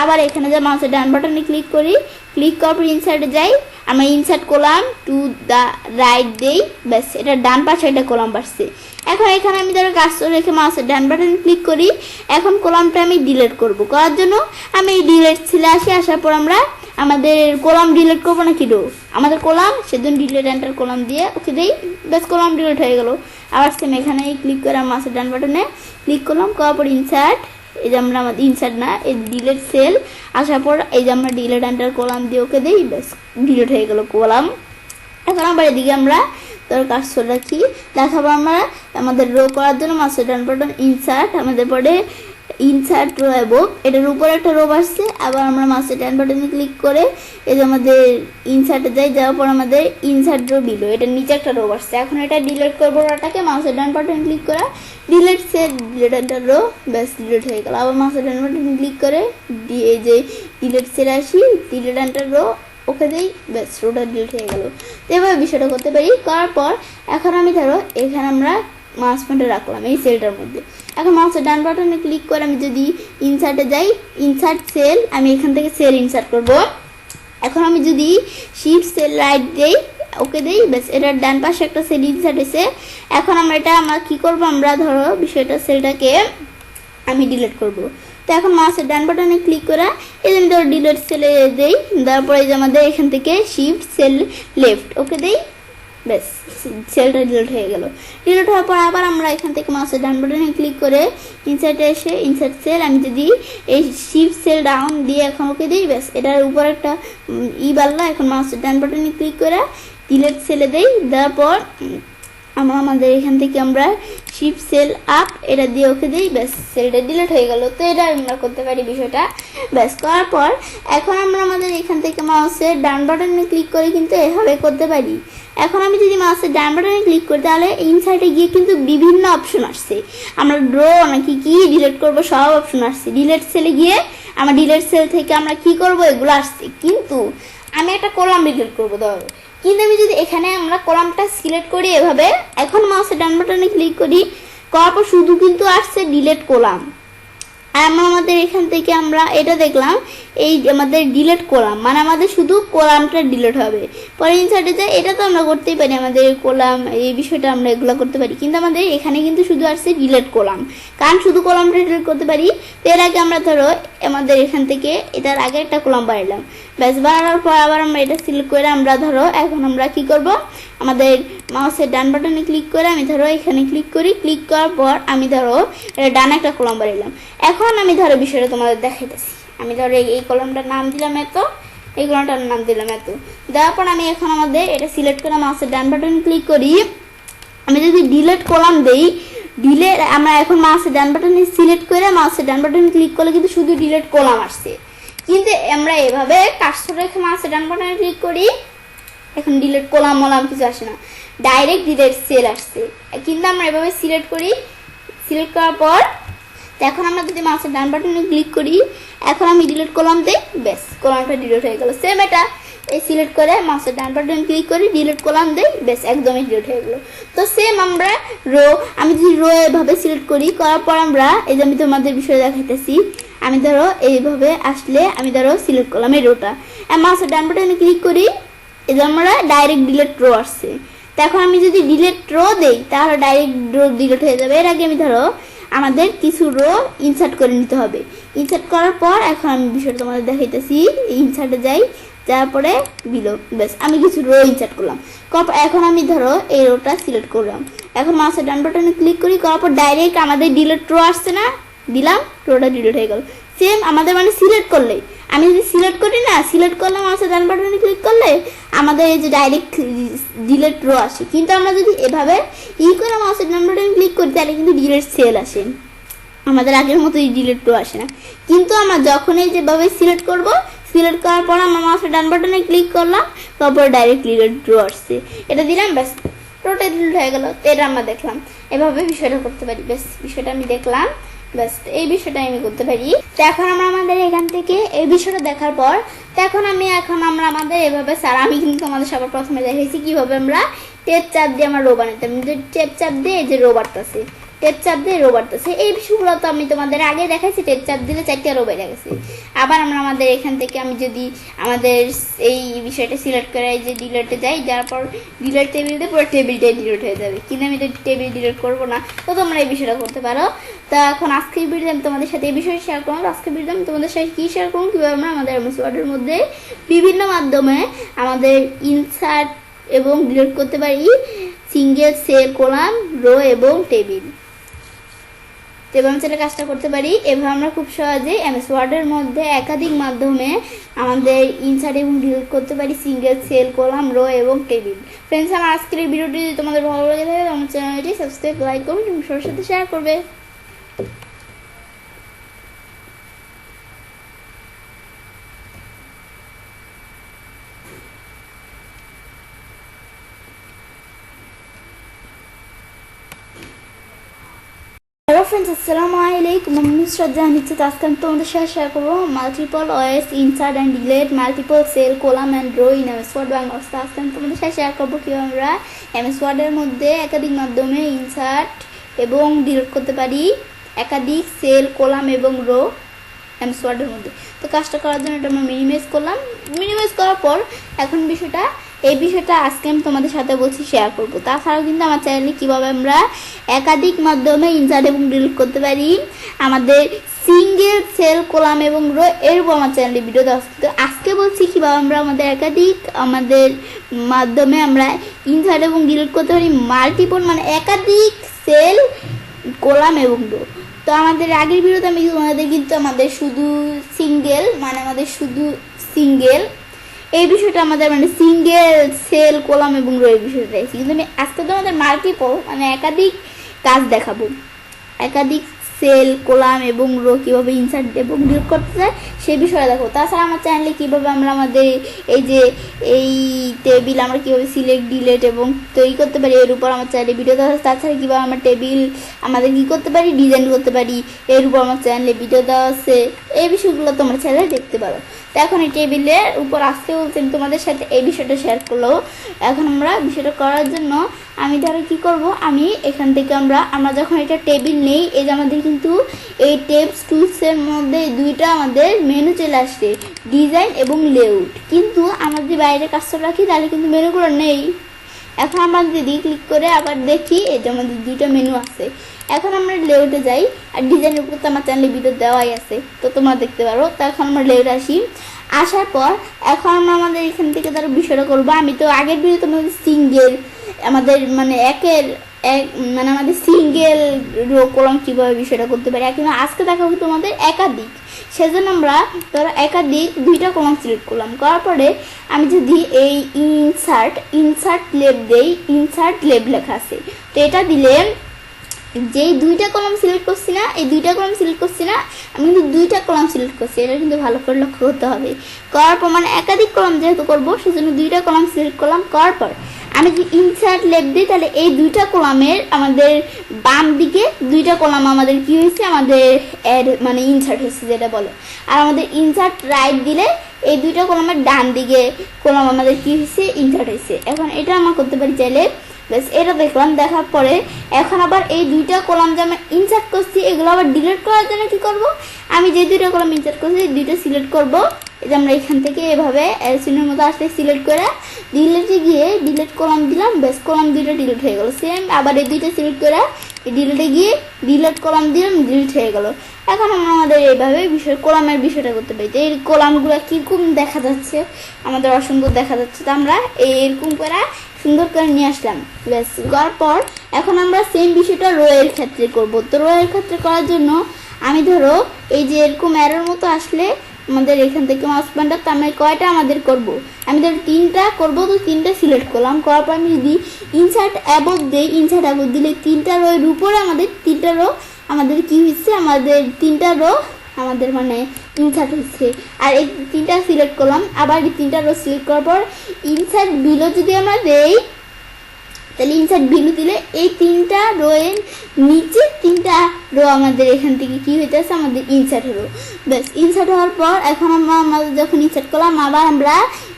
আবার এখানে যে মাউসের ডান বাটনে ক্লিক করি, ক্লিক করার পর ইনসার্টে যাই, আমরা insert column to the right দেই, ব্যাস এটার ডান পাশে একটা কলাম বাড়ছে। এখন এখানে আমি ধরো কার্সর রেখে মাউসের ডান বাটনে ক্লিক করি, এখন কলামটা আমি ডিলিট করব। করার জন্য আমি ডিলিট ছেলে আসার পর আমরা আমাদের কলাম ডিলিট করবো না কি রো, আমাদের কলাম সেদিন ডিলিট এন্টার কলাম দিয়ে ওকে দেই, ব্যাস কলাম ডিলিট হয়ে গেল। আবার সেম এখানে ক্লিক করে মাউসের ডান বাটনে ক্লিক করলাম, করার পর ইনসার্ট, এই যে আমরা আমাদের ইনসার্ট না এই ডিলিট সেল আসার পর এই যে আমরা ডিলিট এন্টার কলাম দিয়ে ওকে দেই, ব্যাস ডিলিট হয়ে গেল কলাম। এখন আবার এদিকে আমরা তোর কার্সর রাখি, দেখাবো আমরা আমাদের রো করার জন্য মাউসের ডান বাটন ইনসার্ট, আমাদের পরে ইনসার্ট রো এবং এটার উপরে একটা রো আসছে। আবার আমরা মাউসের ডান বাটনে ক্লিক করে এই যে আমাদের ইনসার্টে যাই, যাওয়ার পর আমাদের ইনসার্ট রো বিলো এটার নিচে একটা রো আসছে। এখন এটা ডিলিট করবো, ওটাকে মাউসের ডান বাটনে ক্লিক করা delete set delete enter row, ব্যাস ডিলিট হয়ে গেল। আবার মাউসের ডান বাটনে ক্লিক করে এই যে ডিলিট সেট আসি, ডিলিট এন্টার রো ওকে দেই, ব্যাস রোটা ডিলিট হয়ে গেল। তো এভাবে বিষয়টা করতে পারি। করার পর এখন আমি ধরো এখানে আমরা মাউস পয়েন্টার রাখলাম এই সেলটার মধ্যে। এখন মাউসের ডান বাটনে ক্লিক করে আমি যদি ইনসার্টে যাই, ইনসার্ট সেল, আমি এখান থেকে সেল ইনসার্ট করব। এখন আমি যদি শিফট সেল রাইট দেই ওকে দেই, ব্যাস এটার ডান পাশে একটা সেল ইনসার্ট এসে এখন আমরা কি করব, আমরা ধরো বিষয়টা সেলটাকে আমি ডিলিট করব। তো এখন মাউসের ডান বাটনে ক্লিক করে এই যে আমি ধরো ডিলিট সেলে দেই, তারপরে এই যে আমাদের এখান থেকে শিফট সেল লেফট ওকে দেই, ব্যাস সেলটা ডিলিট হয়ে গেল। ডিলিট হওয়ার পর আবার আমরা এখান থেকে মাউসের ডান বাটনে ক্লিক করে ইনসার্টে এসে ইনসার্ট সেল, আমি যদি এই শিফট সেল ডাউন দিয়ে এখন ওকে দিই, ব্যাস এটার উপর একটা বাড়লো। এখন মাউসের ডান বাটনে ক্লিক করে ডিলিট সেলে দেই, দেওয়ার পর আমাদের এখান থেকে আমরা শিফট সেল আপ এটা দিয়ে ওকে দিই, ব্যাস সেলটা ডিলিট হয়ে গেল। তো এটা আমরা করতে পারি বিষয়টা, ব্যাস করার পর এখন আমরা আমাদের এখান থেকে মাউসের ডান বাটনে ক্লিক করে কিন্তু এভাবে করতে পারি। এখন আমি যদি মাউসের ডান বাটনে ক্লিক করি তাহলে ইনসাইটে গিয়ে কিন্তু বিভিন্ন অপশন আসছে, আমরা ড্র নাকি কি ডিলিট করব সব অপশন আসছে। ডিলিট সেলে গিয়ে আমরা ডিলিট সেল থেকে আমরা কি করব এগুলো আসছে, কিন্তু আমি একটা কলাম ডিলিট করবো ধরো, কিন্তু আমি যদি এখানে আমরা কলামটা সিলেক্ট করি এভাবে, এখন মাউসের ডান বাটনে ক্লিক করি, করার পর শুধু কিন্তু আসছে ডিলিট কলাম। আর আমাদের এখান থেকে আমরা এটা দেখলাম এই আমাদের ডিলিট কলাম, মানে আমাদের শুধু কলামটা ডিলিট হবে। পরে ইনসার্টে যাই, এটা তো আমরা করতেই পারি, আমাদের কলাম এই বিষয়টা আমরা এগুলো করতে পারি, কিন্তু আমাদের এখানে কিন্তু শুধু আসছে ডিলিট কলাম, কারণ শুধু কলামটা ডিলিট করতে পারি। তো এর আগে আমরা ধরো আমাদের এখান থেকে এটার আগে একটা কলাম বাড়ালাম, ব্যাস বাড়ানোর পর আবার আমরা এটা সিলেক্ট করে আমরা ধরো এখন আমরা কি করব, আমাদের মাউসের ডান বাটনে ক্লিক করে আমি ধরো এখানে ক্লিক করি, ক্লিক করার পর আমি ধরো এটা ডান একটা কলাম বাড়ালাম। এখন আমি ধরো বিষয়টা তোমাদের দেখাইতেছি, আমি ধরো এই কলামটার নাম দিলাম এত, এই কলামটার নাম দিলাম এত, দেওয়ার পর আমি এখন আমাদের এটা সিলেক্ট করে মাউসের ডান বাটনে ক্লিক করি, আমি যদি ডিলিট কলাম দেই, ডিলিট আমরা এখন মাউসের ডান বাটনে সিলেক্ট করে মাউসের ডান বাটনে ক্লিক করলে কিন্তু শুধু ডিলিট কলাম আসছে। কিন্তু আমরা এভাবে কার্সর রেখে মাউসের ডান বাটনে ক্লিক করি, এখন ডিলিট কলাম মলাম কিছু আসে না, ডাইরেক্ট ডিলিট সেল আসছে। কিন্তু আমরা এভাবে সিলেক্ট করি, সিলেক্ট করার পর এখন আমরা যদি মাউসের ডান বাটনে ক্লিক করি, এখন আমি ডিলিট কলাম দিই, ব্যাস কলামটা ডিলিট হয়ে গেল। সেম এটা এই সিলেক্ট করে মাউসের ডান বাটনে ক্লিক করি, ডিলিট কলাম দিই, ব্যাস একদমই ডিলিট হয়ে গেল। তো সেম আমরা রো, আমি যদি রো এভাবে সিলেক্ট করি, করার পর আমরা এই যে আমি তোমাদের বিষয়ে দেখাইতেছি, আমি ধরো এইভাবে আসলে আমি ধরো সিলেক্ট করলাম এই রোটা, মাউসের ডান বাটনে ক্লিক করি, এই যে আমরা ডাইরেক্ট ডিলিট রো আসছে। তো এখন আমি যদি ডিলিট রো দেই তাহলে ডাইরেক্ট রো ডিলিট হয়ে যাবে। এর আগে আমি ধরো আমাদের কিছু রো ইনসার্ট করে নিতে হবে, ইনসার্ট করার পর এখন আমি বিষয়টা তোমাদের দেখাইতেছি, ইনসার্টে যাই, তারপরে বিলো, ব্যাস আমি কিছু রো ইনসার্ট করলাম। এখন আমি ধরো এই রোটা সিলেক্ট করলাম, এখন মাউসের ডান বাটনে ক্লিক করি, করার পর ডাইরেক্ট আমাদের ডিলিট রো আসছে না, দিলাম, রোটা ডিলিট হয়ে গেল। সেম আমাদের মানে সিলেক্ট করলে, আমি যদি সিলেক্ট করি না, সিলেক্ট করলাম মাউসের ডান বাটনে ক্লিক করলে আমাদের এই যে ডাইরেক্ট ডিলিট রো আসে। কিন্তু আমরা যদি এভাবে করে মাউসের ডান বাটনে ক্লিক করি তাহলে কিন্তু ডিলিট সেল আসে, আমাদের আগের মতো এই ডিলিট রো আসে না। কিন্তু আমরা যখনই যেভাবে সিলেক্ট করব, সিলেক্ট করার পর আমরা মাউসের ডান বাটনে ক্লিক করলাম, তারপর ডাইরেক্ট ডিলিট রো আসছে, এটা দিলাম, ব্যাস রোটা ডিলিট হয়ে গেল। তো এটা আমরা দেখলাম এভাবে বিষয়টা করতে পারি, বেশ বিষয়টা আমি দেখলাম। ব্যাস এই বিষয়টা আমি করতে পারি। তো এখন আমরা আমাদের এখান থেকে এই বিষয়টা দেখার পর তো এখন আমরা আমাদের এভাবে স্যার আমি কিন্তু আমাদের সবার প্রথমে দেখাইছি কিভাবে আমরা টেপ চাপ দিয়ে আমরা রো বানাইতাম। টেপ চাপ দিয়ে এই যে রো বাড়তেছে, টেপ চাপ দিয়ে রো বাড়তেছে, এই বিষয়গুলো তো আমি তোমাদের আগে দেখাইছি। টেপ চাপ দিলে 4টা রো বেড়ে গেছে। আবার আমরা আমাদের এখান থেকে আমি যদি আমাদের এই বিষয়টা সিলেক্ট করে এই যে ডিলেটে যাই, যাওয়ার পর ডিলেট টেবিল দিয়ে পুরো টেবিলটাই ডিলেট হয়ে যাবে, কিন্তু আমি তো টেবিল ডিলেট করবো না। তো তোমরা এই বিষয়টা করতে পারো। তা এখন আজকের ভিডিও আমি তোমাদের সাথে এই বিষয়ে শেয়ার করবো। আজকের ভিডিও আমি তোমাদের সাথে কী শেয়ার করবো, কীভাবে আমরা আমাদের এমএস ওয়ার্ডের মধ্যে বিভিন্ন মাধ্যমে আমাদের ইনসার্ট এবং ডিলিট করতে পারি সিঙ্গেল, সেল, কলাম, রো এবং টেবিল। এভাবে আমরা চাইলে কাজটা করতে পারি। এভাবে আমরা খুব সহজে এমএস ওয়ার্ডের মধ্যে একাধিক মাধ্যমে আমাদের ইনসার্ট এবং ডিলিট করতে পারি সিঙ্গেল, সেল, কলাম, রো এবং টেবিল। ফ্রেন্ডস, আমার আজকের এই ভিডিওটি যদি তোমাদের ভালো লাগে থাকে আমার চ্যানেলটি সাবস্ক্রাইব, লাইক করুন এবং সবার সাথে শেয়ার করবে। হ্যালো ফ্রেন্ডস, আসসালামু আলাইকুম। আমি শ্রদ্ধা নিচ্ছি। আজকে আমি তোমাদের সাথে শেয়ার করবো multiple OS insert and delete, multiple cell, column and row in MS Word Bangla. আজকে আমি তোমাদের সাথে শেয়ার করবো কীভাবে আমরা এমএস ওয়ার্ডের মধ্যে একাধিক মাধ্যমে ইনসার্ট এবং ডিলিট করতে পারি একাধিক সেল, কলাম এবং রো এমএস ওয়ার্ডের মধ্যে। তো কাজটা করার জন্য এটা আমরা মিনিমাইজ করলাম। মিনিমাইজ করার পর এখন এই বিষয়টা আজকে আমি তোমাদের সাথে বলছি শেয়ার করবো। তাছাড়াও কিন্তু আমার চ্যানেলে কীভাবে আমরা একাধিক মাধ্যমে ইনসার্ট এবং ডিলিট করতে পারি আমাদের সিঙ্গেল, সেল, কলাম এবং রো, এরপর আমার চ্যানেলে ভিডিও দেওয়া। তো আজকে বলছি কীভাবে আমরা আমাদের মাধ্যমে আমরা ইনসার্ট এবং ডিলিট করতে পারি মাল্টিপল মানে একাধিক সেল, কলাম এবং রো। তো আমাদের আগের ভিডিওতে আমি আমাদের শুধু সিঙ্গেল এই বিষয়টা আমাদের মানে সিঙ্গেল, সেল, কলাম এবং রো এই বিষয়টা দেখছি। কিন্তু আমি আজকে তো আমাদের মাল্টিপল মানে একাধিক কাজ দেখাবো, একাধিক সেল, কলাম এবং রো কীভাবে ইনসার্ট এবং ডিলিট করতে চাই সেই বিষয়ে দেখো। তাছাড়া আমার চ্যানেলে কীভাবে আমরা আমাদের এই টেবিল আমরা কীভাবে সিলেক্ট, ডিলিট এবং তৈরি করতে পারি এর উপর আমার চ্যানেলে ভিডিও দেওয়া আছে। তাছাড়া কীভাবে আমরা টেবিল আমাদের কী করতে পারি, ডিজাইন করতে পারি এর উপর আমার চ্যানেলে ভিডিও দেওয়া আছে। এই বিষয়গুলো তোমরা চ্যানেলে দেখতে পারো। তো এখন এই টেবিলের উপর আসতে বলছি আমি তোমাদের সাথে এই বিষয়টা শেয়ার করলো। এখন আমরা বিষয়টা করার জন্য আমি ধরো কী করবো, আমি এখান থেকে আমরা যখন এটা টেবিল নেই, এই যে আমাদের কিন্তু এই টেপস টুলসের মধ্যে দুইটা আমাদের মেনু চলে আসছে, ডিজাইন এবং লেআউট। কিন্তু আমরা যদি বাইরে কাজটা রাখি তাহলে কিন্তু মেনুগুলো নেই। এখন আমরা যদি ক্লিক করে আবার দেখি এই যে আমাদের দুইটা মেনু আছে। এখন আমরা লেআউটে যাই, আর ডিজাইনের উপর তো আমার চ্যানেলে ভিডিও দেওয়াই আছে, তো তোমরা দেখতে পারো। তো এখন আমরা লেআউটে আসার পর এখন আমরা আমাদের এখান থেকে তার বিষয়টা করবো। আমি তো আগের ভিডিও তোমাদের সিঙ্গেল আমাদের মানে আমাদের সিঙ্গেল, রো, কলাম কীভাবে বিষয়টা করতে পারি। কিন্তু আজকে দেখাবো তোমাদের একাধিক। সেজন্য আমরা ধরো একাধিক দুইটা কলাম সিলেক্ট করলাম, করার পরে আমি যদি এই ইনসার্ট লেব দেই, ইনসার্ট লেব লেখা আছে, তো এটা দিলে যেই দুইটা কলাম সিলেক্ট করছি না, আমি কিন্তু দুইটা কলাম সিলেক্ট করছি, এটা কিন্তু ভালো করে লক্ষ্য করতে হবে। করার পর মানে একাধিক কলাম যেহেতু করবো সেজন্য দুইটা কলাম সিলেক্ট করলাম। করার পর আমি যদি ইনসার্ট লেফট দিই তাহলে এই দুইটা কলামের আমাদের বাম দিকে দুইটা কলাম আমাদের কি হয়েছে, আমাদের মানে ইনসার্ট হয়েছে যেটা বলে। আর আমাদের ইনসার্ট রাইট দিলে এই দুইটা কলামের ডান দিকে কলাম আমাদের কি হয়েছে, ইনসার্ট হয়েছে। এখন এটা আমরা করতে পারি চাইলে। ব্যাস এটা দেখলাম, দেখার পরে এখন আবার এই দুইটা কলাম যে আমরা ইনসার্ট করছি এগুলো আবার ডিলিট করার জন্য কী করবো, আমি যে দুইটা কলাম ইনসার্ট করছি এই দুইটা সিলেক্ট করবো। এই যে আমরা এখান থেকে এভাবে চিহ্নের মতো আসলে সিলেক্ট করে ডিলিটে গিয়ে ডিলিট কলাম দিলাম, ব্যাস কলাম দুইটা ডিলিট হয়ে গেলো। সেম আবার এই দুইটা সিলেক্ট করে ডিলিটে গিয়ে ডিলিট কলাম দিলাম, ডিলিট হয়ে গেলো। এখন আমরা আমাদের এইভাবে কলামের বিষয়টা করতে পারি। তো এই কলামগুলো কীরকম দেখা যাচ্ছে, আমাদের অসুন্দর দেখা যাচ্ছে, তো আমরা এরকম করে সুন্দর করে নিয়ে আসলাম। ব্যাস করার পর এখন আমরা সেম বিষয়টা রো এর ক্ষেত্রে করবো। তো রো এর ক্ষেত্রে করার জন্য আমি ধরো এই যে এরকম অ্যারোর মতো আসলে আমাদের এখান থেকে মাউস পয়েন্টার, তো আমরা কয়টা আমাদের করব, আমি ধরো 3টা করবো। তো 3টা সিলেক্ট করলাম, করার পর আমি যদি ইনসার্ট অ্যাবভ দিই, ইনসার্ট অ্যাবভ দিলে 3টা রো এর উপরে আমাদের 3টা রো আমাদের কি হচ্ছে, আমাদের 3টা রো আমাদের মানে ইনসার্ট হচ্ছে। আর এই 3টা সিলেক্ট করলাম, আবার এই 3টা রো সিলেক্ট করার পর ইনসার্ট বিলো যদি আমরা দেই তাহলে ইনসার্ট ভ্যালু দিলে এই 3টা রো এর নিচে 3টা রো আমাদের এখান থেকে কি হইতেছে, আমাদের ইনসার্ট হলো। ব্যাস ইনসার্ট হওয়ার পর এখন আমরা যখন ইনসার্ট করলাম আবার আমরা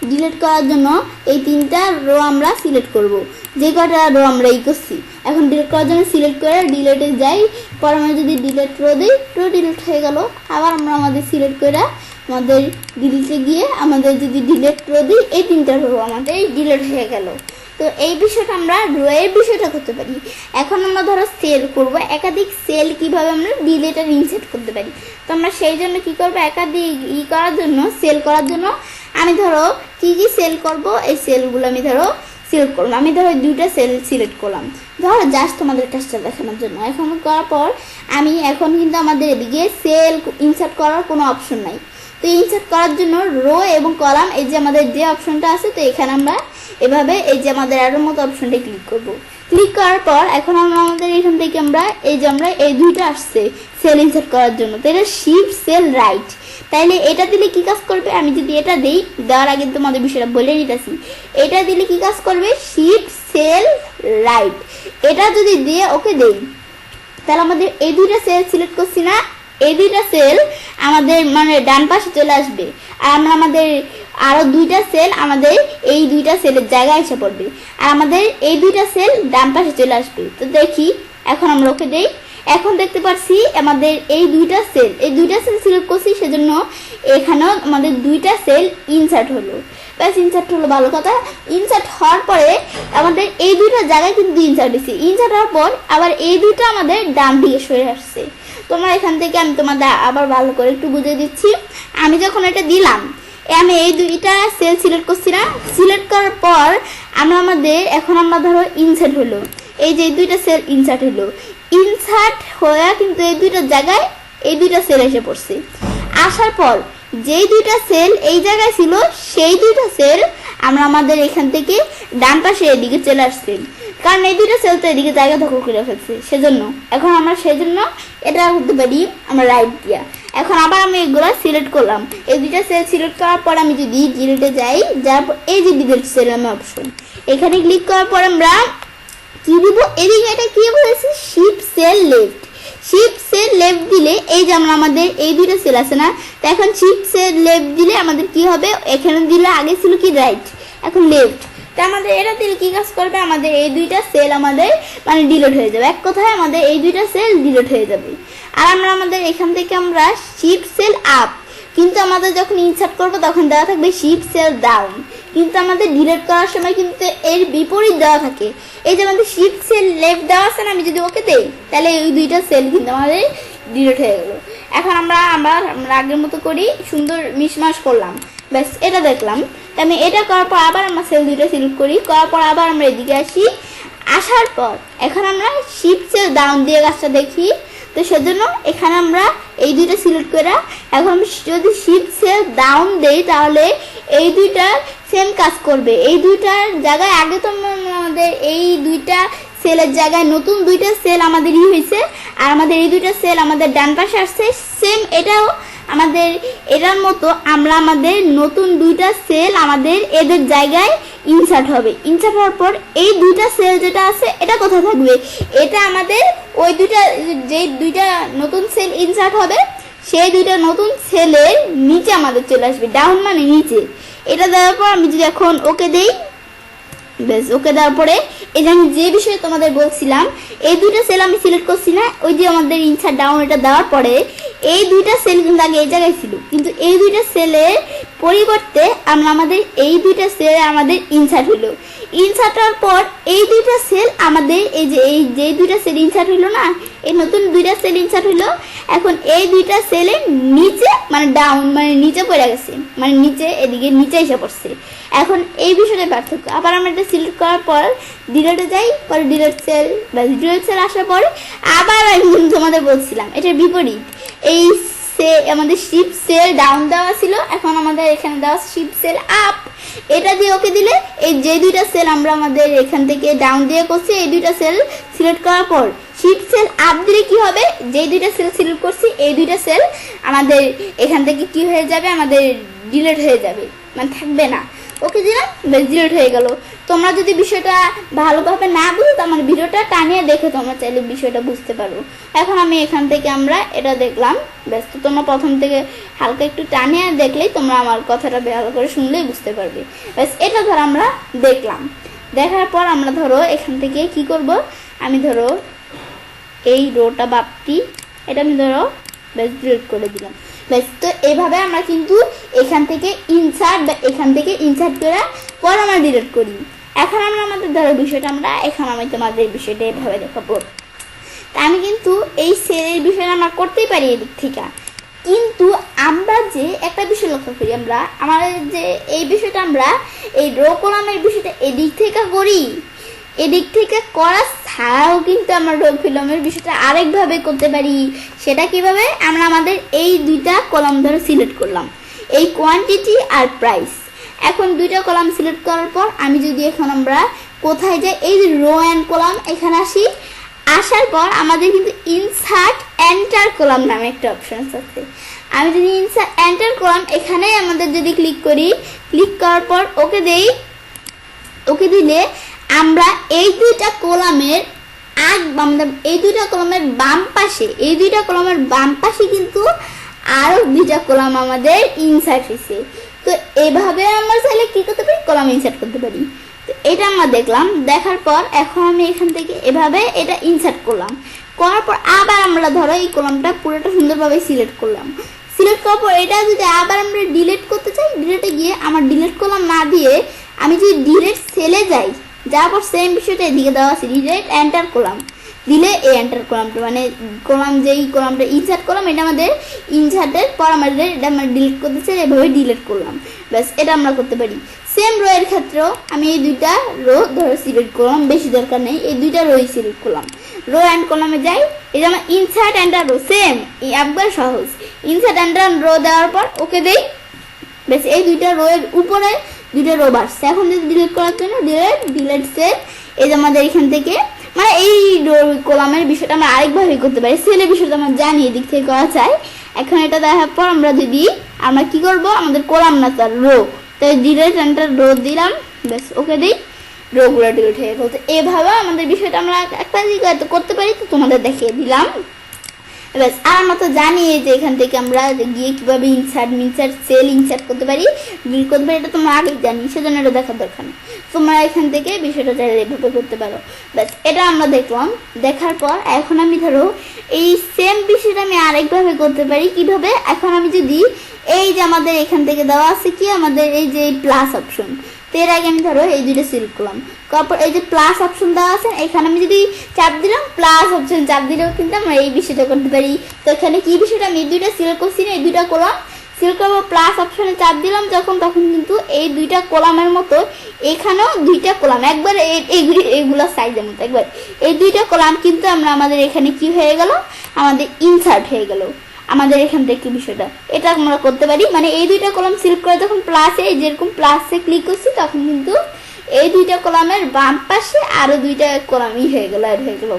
ডিলিট করার জন্য এই 3টা রো আমরা সিলেক্ট করব, যে কটা রো আমরা করছি। এখন ডিলিট করার জন্য সিলেক্ট করে ডিলিটে যাই, পর আমরা যদি ডিলিট রো দিই রো ডিলিট হয়ে গেল। আবার আমরা আমাদের সিলেক্ট করে আমাদের ডিলিটে গিয়ে আমাদের যদি ডিলিট রো দিই এই 3টা রো আমাদের ডিলিট হয়ে গেল। তো এই বিষয়টা আমরা রো এর বিষয়টা করতে পারি। এখন আমরা ধরো সেল করব, একাধিক সেল কিভাবে আমরা ডিলিট আর ইনসার্ট করতে পারি। তো আমরা সেই জন্য কি করব, একাধিক করার জন্য সেল করার জন্য আমি ধরো কি কি সেল করব, এই সেলগুলো আমি ধরো সিলেক্ট করলাম। আমি ধরো 2টা সেল সিলেক্ট করলাম ধরো জাস্ট তোমাদের কাজটা দেখানোর জন্য। এখন করার পর আমি এখন কিন্তু আমাদের এদিকে সেল ইনসার্ট করার কোনো অপশন নাই। তো ইনসার্ট করার জন্য রো এবং কলাম এই যে আমাদের যে অপশনটা আছে, তো এখানে আমরা এভাবে এই যে আমাদের অ্যারোর মতো অপশনটা ক্লিক করব। ক্লিক করার পর এখন আমরা আমাদের এখান থেকে আমরা এই যে আমরা এই 2টা আসছে সেল ইনসার্ট করার জন্য, তো এটা শিফট সেল রাইট। তাইলে এটা দিলে কি কাজ করবে, আমি যদি এটা দিই, দেওয়ার আগে তোমাদের বিষয়টা বলে নিতেছি। এটা দিলে কি কাজ করবে, শিফট সেল রাইট। এটা যদি দিয়ে ওকে দেই তাহলে আমাদের এই 2টা সেল সিলেক্ট করছি না, এই 2টা সেল আমাদের মানে ডান পাশে চলে আসবে। আর আমরা আমাদের আরো 2টা সেল আমাদের এই 2টা সেলের জায়গায় এসে পড়বে, আর আমাদের এই 2টা সেল ডান পাশে চলে আসবে। তো দেখি এখন আমরা ওকে দেই। এখন দেখতে পাচ্ছি আমাদের এই 2টা সেল সিলেক্ট করছি, সেজন্য এখানেও আমাদের 2টা সেল ইনসার্ট হলো। ব্যাস ইনসার্ট হলো, ভালো কথা। ইনসার্ট হওয়ার পরে আমাদের এই 2টা জায়গায় কিন্তু ইনসার্ট হয়েছে। ইনসার্ট হওয়ার পর আবার এই 2টা আমাদের ডান দিকে সরে আসছে। তোমরা এখান থেকে আমি তোমাদের আবার ভালো করে একটু বুঝিয়ে দিচ্ছি। আমি যখন এটা দিলাম, আমি এই 2টা সেল সিলেক্ট করছি না, সিলেক্ট করার পর এখন আমরা ধরো ইনসার্ট হলো, এই যে 2টা সেল ইনসার্ট হলো। ইনসার্ট হয়ে কিন্তু এই 2টা জায়গায় এই 2টা সেল এসে পড়ছে। আসার পর যেই 2টা সেল এই জায়গায় ছিল সেই 2টা সেল আমরা আমাদের এখান থেকে ডান পাশে এদিকে চলে আসছি, কারণ এই 2টা সেল তো এদিকে জায়গা দখল করে ফেলছে। সেজন্য এখন আমরা এটা করতে পারি আমরা রাইট দিয়া। এখন আবার আমি এগুলো সিলেক্ট করলাম, এই 2টা সেল সিলেক্ট করার পর আমি যদি ডিলিটে যাই, যার পর এই যে ডিলিট সেল আমার অপশন, এখানে ক্লিক করার পর আমরা কি দিব, এদিকে এটা কি বলেছে, shift cell left. Shift cell left দিলে এই যে আমাদের এই 2টা সেল আছে না, তো এখন শিফট সেল লেফট দিলে আমাদের কি হবে, এখানে দিলে আগে ছিল কি রাইট, এখন লেফট। তো আমাদের এটা দিলে কি কাজ করবে, আমাদের এই 2টা সেল আমাদের মানে ডিলিট হয়ে যাবে। এক কথায় আমাদের এই 2টা সেল ডিলিট হয়ে যাবে। আর আমরা আমাদের এখান থেকে আমরা শিফট সেল আপ, কিন্তু আমাদের যখন ইনসার্ট করব তখন দেওয়া থাকবে শিফট সেল ডাউন, কিন্তু আমাদের ডিলিট করার সময় কিন্তু এর বিপরীত দেওয়া থাকে। এই যে আমাদের শিফট সেল লেফট দেওয়া আছে না, আমি যদি ওকে দেই তাহলে এই 2টা সেল কিন্তু আমাদের ডিলিট হয়ে গেল। এখন আমরা আগের মতো করি, সুন্দর মিশমাশ করলাম, ব্যাস এটা দেখলাম। আমি এটা করার পর আবার আমরা সেল 2টা সিলেক্ট করি, করার পর আবার আমরা এদিকে আসি। আসার পর এখন আমরা শিফট সেল ডাউন দিয়ে কাজটা দেখি। তো সেজন্য এখানে আমরা এই 2টা সিলেক্ট করে এখন যদি শিফট সেল ডাউন দেই তাহলে এই 2টা সেম কাজ করবে। এই 2টার জায়গায় আগে তো আমাদের এই 2টা সেলের জায়গায় নতুন 2টা সেল আমাদের হয়েছে, আর আমাদের এই 2টা সেল আমাদের ডান পাশে আসছে। সেম এটাও আমাদের এটার মতো আমরা আমাদের নতুন 2টা সেল আমাদের এদের জায়গায় ইনসার্ট হবে। ইনসার্ট হওয়ার পর এই 2টা সেল যেটা আছে এটা কোথায় থাকবে, এটা আমাদের ওই 2টা নতুন সেল ইনসার্ট হবে সেই 2টা নতুন সেলের নিচে আমাদের চলে আসবে, ডাউন মানে নিচে। এটা দেওয়ার পর আমি যদি এখন ওকে দেই, বেশ ওকে দেওয়ার পরে এই যে আমি যে বিষয়ে তোমাদের বলছিলাম, এই 2টা সেল আমি সিলেক্ট করছি না, ওই যে আমাদের ইনসার্ট ডাউন এটা দেওয়ার পরে এই 2টা সেল কিন্তু আগে এই জায়গায় ছিল, কিন্তু এই 2টা সেলের পরিবর্তে আমাদের এই 2টা সেল আমাদের ইনসার্ট হলো। ইনসার্ট হওয়ার পর এই 2টা সেল আমাদের এই যে 2টা সেল ইনসার্ট হলো না, এই নতুন 2টা সেল ইনসার্ট হলো। এখন এই 2টা সেলের নিচে মানে ডাউন মানে নিচে পড়ে গেছে, মানে নিচে এদিকে নিচে এসে পড়ছে। এখন এই বিষয়টা পার্থক্য। আবার আমরা এটা সিলেক্ট করার পর ডিলিটে যাই, পরে ডিলিট সেল আসার পর আবার আমি তোমাদের বলছিলাম এটার বিপরীত, এই আমাদের শিফট সেল ডাউন দেওয়া ছিল, এখন আমাদের এখানে দেওয়া শিফট সেল আপ। এটা দিয়ে ওকে দিলে এই যে 2টা সেল আমরা আমাদের এখান থেকে ডাউন দিয়ে করছি, এই 2টা সেল সিলেক্ট করার পর শিফট সেল আপ দিলে কি হবে, যে 2টা সেল সিলেক্ট করছি এই 2টা সেল আমাদের এখান থেকে কি হয়ে যাবে, আমাদের ডিলিট হয়ে যাবে, মানে থাকবে না। ওকে দিলাম, বেশ ডিলিট হয়ে গেল। তোমরা যদি বিষয়টা ভালোভাবে না বুঝো তো আমার ভিডিওটা টানিয়ে দেখে তোমরা চাইলে বিষয়টা বুঝতে পারো। এখন আমি এখান থেকে আমরা এটা দেখলাম, ব্যস্ত তোমরা প্রথম থেকে হালকা একটু টানিয়ে দেখলেই তোমরা আমার কথাটা ভালো করে শুনলেই বুঝতে পারবে। ব্যাস এটা ধরো আমরা দেখলাম, দেখার পর আমরা ধরো এখান থেকে কি করব, আমি ধরো এই রোটা বাপটি এটা আমি ধরো ব্যাস ডিলিট করে দিলাম। ব্যাস তো এইভাবে আমরা কিন্তু এখান থেকে ইনসার্ট বা এখান থেকে ইনসার্ট করে পর আমরা ডিলিট করি। এখন আমরা আমাদের ধরো বিষয়টা আমরা এখন আমি তোমাদের বিষয়টা এভাবে দেখাবো। তা আমি কিন্তু এই সেলের বিষয়টা আমরা করতেই পারি এদিক থেকে, কিন্তু আমরা যে একটা বিষয় লক্ষ্য করি, আমরা আমাদের যে এই বিষয়টা আমরা এই রো কলামের বিষয়টা এদিক থেকে করি, এদিক থেকে করা ছাড়াও কিন্তু আমরা রো কলামের বিষয়টা আরেকভাবে করতে পারি। সেটা কিভাবে, আমরা আমাদের এই দুইটা কলাম ধরে সিলেক্ট করলাম, এই কোয়ান্টিটি আর প্রাইস। এখন দুইটা কলাম সিলেক্ট করার পর আমি যদি এখন আমরা কোথায় যাই, এই যে রো অ্যান্ড কলাম এখানে আসি, আসার পর আমাদের কিন্তু ইনসার্ট এন্টার কলাম নামে একটা অপশন আছে। আমি যদি ইনসার্ট এন্টার কলাম এখানে আমাদের যদি ক্লিক করি, ক্লিক করার পর ওকে দেই, ওকে দিলে আমরা এই দুইটা কলামের এই দুইটা কলামের বাম পাশে, এই দুইটা কলামের বাম পাশে কিন্তু আরো দুইটা কলাম আমাদের ইনসার্ট হয়েছে। তো এভাবে আমরা চাইলে কি করতে পারি, কলাম ইনসার্ট করতে পারি। তো এটা আমরা দেখলাম, দেখার পর এখন আমি এখান থেকে এভাবে এটা ইনসার্ট করলাম, করার পর আবার আমরা ধরো এই কলামটা পুরোটা সুন্দরভাবে সিলেক্ট করলাম। সিলেক্ট করার পর এটা যদি আবার আমরা ডিলিট করতে চাই, ডিলিটে গিয়ে আমার ডিলিট কলাম না দিয়ে আমি যদি ডিলিট সেলে যাই, যাওয়ার পর সেম বিষয়টা এদিকে দেওয়া আছে, ডিলিট এন্টার কলাম দিলে এই এন্টার কলামটা মানে কলাম যেই কলামটা ইনসার্ট করলাম এটা আমাদের ইনসার্টের পর আমাদের এটা আমরা ডিলিট করতে চাই, এভাবে ডিলিট করলাম। ব্যাস এটা আমরা করতে পারি। সেম রো এর ক্ষেত্রেও আমি এই দুইটা রো ধরো সিলেক্ট করলাম, বেশি দরকার নেই, এই দুইটা রোই সিলেক্ট করলাম, রো অ্যান্ড কলামে যাই, এই যে আমার ইনসার্ট এন্টার রো সেম একবার সহজ, ইনসার্ট এন্টার রো দেওয়ার পর ওকে দেই। ব্যাস এই দুইটা রো এর উপরে দুইটা রো বাড়ছে। এখন যদি ডিলিট করার জন্য ডিলিট সেল, এই যে আমাদের এখান থেকে মানে এই কলামের বিষয়টা আমরা আরেকভাবে করতে পারি, সেলের বিষয়টা আমরা জানি এদিক থেকে করা চাই। এখন এটা দেখার পর আমরা যদি আমরা কি করব, আমাদের কলাম না তার রো, তাই ডিলিট এন্টার রো দিলাম, ব্যাস ওকে দিই, রোগুলো ডিলিট হয়ে গেল। তো এভাবে আমাদের বিষয়টা আমরা একটা দিকে করতে পারি, তো তোমাদের দেখিয়ে দিলাম। ব্যাস আর আমরা তো জানি যে এখান থেকে আমরা গিয়ে কিভাবে ইনসার্ট সেল ইনসার্ট করতে পারি, ডিলিট করতে পারি, এটা তোমরা আগেই জানি, সেজন্য এটা দেখার দরকার নেই। তোমরা এখান থেকে বিষয়টা চাইলে এভাবে করতে পারো। ব্যাস এটা আমরা দেখলাম, দেখার পর এখন আমি ধরো এই সেম বিষয়টা আমি আরেকভাবে করতে পারি। কিভাবে, এখন আমি যদি এই যে আমাদের এখান থেকে দেওয়া আছে কি আমাদের এই যে প্লাস অপশন, তো এর আগে আমি ধরো এই দুইটা সিলেক্ট করলাম, তারপর এই যে প্লাস অপশন দেওয়া আছে এখানে আমি যদি চাপ দিলাম, প্লাস অপশন চাপ দিলেও কিন্তু আমরা এই বিষয়টা করতে পারি। তো এখানে কি বিষয়টা আমি এই দুইটা সিলেক্ট করছি না, এই দুইটা কলাম সিলেক্ট করবো, প্লাস অপশনে চাপ দিলাম যখন, তখন কিন্তু এই দুইটা কলামের মতো এখানেও দুইটা কলাম একবার এইগুলো সাইজের মতো একবার এই দুইটা কলাম কিন্তু আমরা আমাদের এখানে কি হয়ে গেল, আমাদের ইনসার্ট হয়ে গেল আমাদের এখান থেকে বিষয়টা। এটা আমরা করতে পারি, মানে এই দুইটা কলাম সিলেক্ট করে যখন প্লাসে যেরকম প্লাসে ক্লিক করছি তখন কিন্তু এই দুইটা কলামের বাম পাশে আরো দুইটা কলামই হয়ে গেল, অ্যাড হয়ে গেল।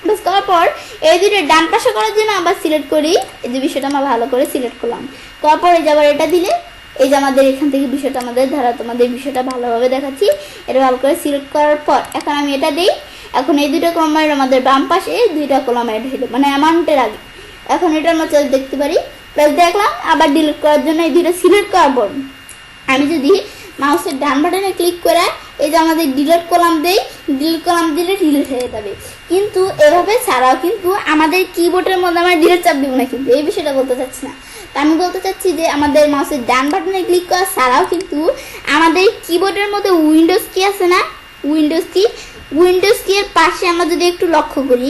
বাস করার পর এই দুইটা ডান পাশে করার জন্য আবার সিলেক্ট করি, এই যে বিষয়টা আমরা ভালো করে সিলেক্ট করলাম, তারপর এই যে আবার এটা দিলে এই যে আমাদের এখান থেকে বিষয়টা আমাদের ধারা তোমাদের বিষয়টা ভালোভাবে দেখাচ্ছি। এটা ভালো করে সিলেক্ট করার পর এখন আমি এটা দিই, এখন এই দুইটা কলামের আমাদের বাম পাশে দুইটা কলাম অ্যাড হইল, মানে অ্যামাউন্টের আগে। এখন এটা আমরা চল দেখতে পারি, প্লাস দেখলাম আবার ডিলিট করার জন্য এই দুইটা সিলেক্ট করার পর আমি যদি মাউসের ডান বাটনে ক্লিক করে এই যে আমাদের ডিলিট কলাম দেই, ডিলিট কলাম দিলে ডিলিট হয়ে যাবে। কিন্তু এভাবে ছাড়াও কিন্তু আমাদের কিবোর্ডের মধ্যে আমরা ডিলিট চাপ দিব না, কিন্তু এই বিষয়টা বলতে চাচ্ছি না। তা আমি বলতে চাচ্ছি যে আমাদের মাউসের ডান বাটনে ক্লিক করা ছাড়াও কিন্তু আমাদের কিবোর্ডের মধ্যে উইন্ডোজ কি আছে না, উইন্ডোজ কি এর পাশে আমরা যদি একটু লক্ষ্য করি,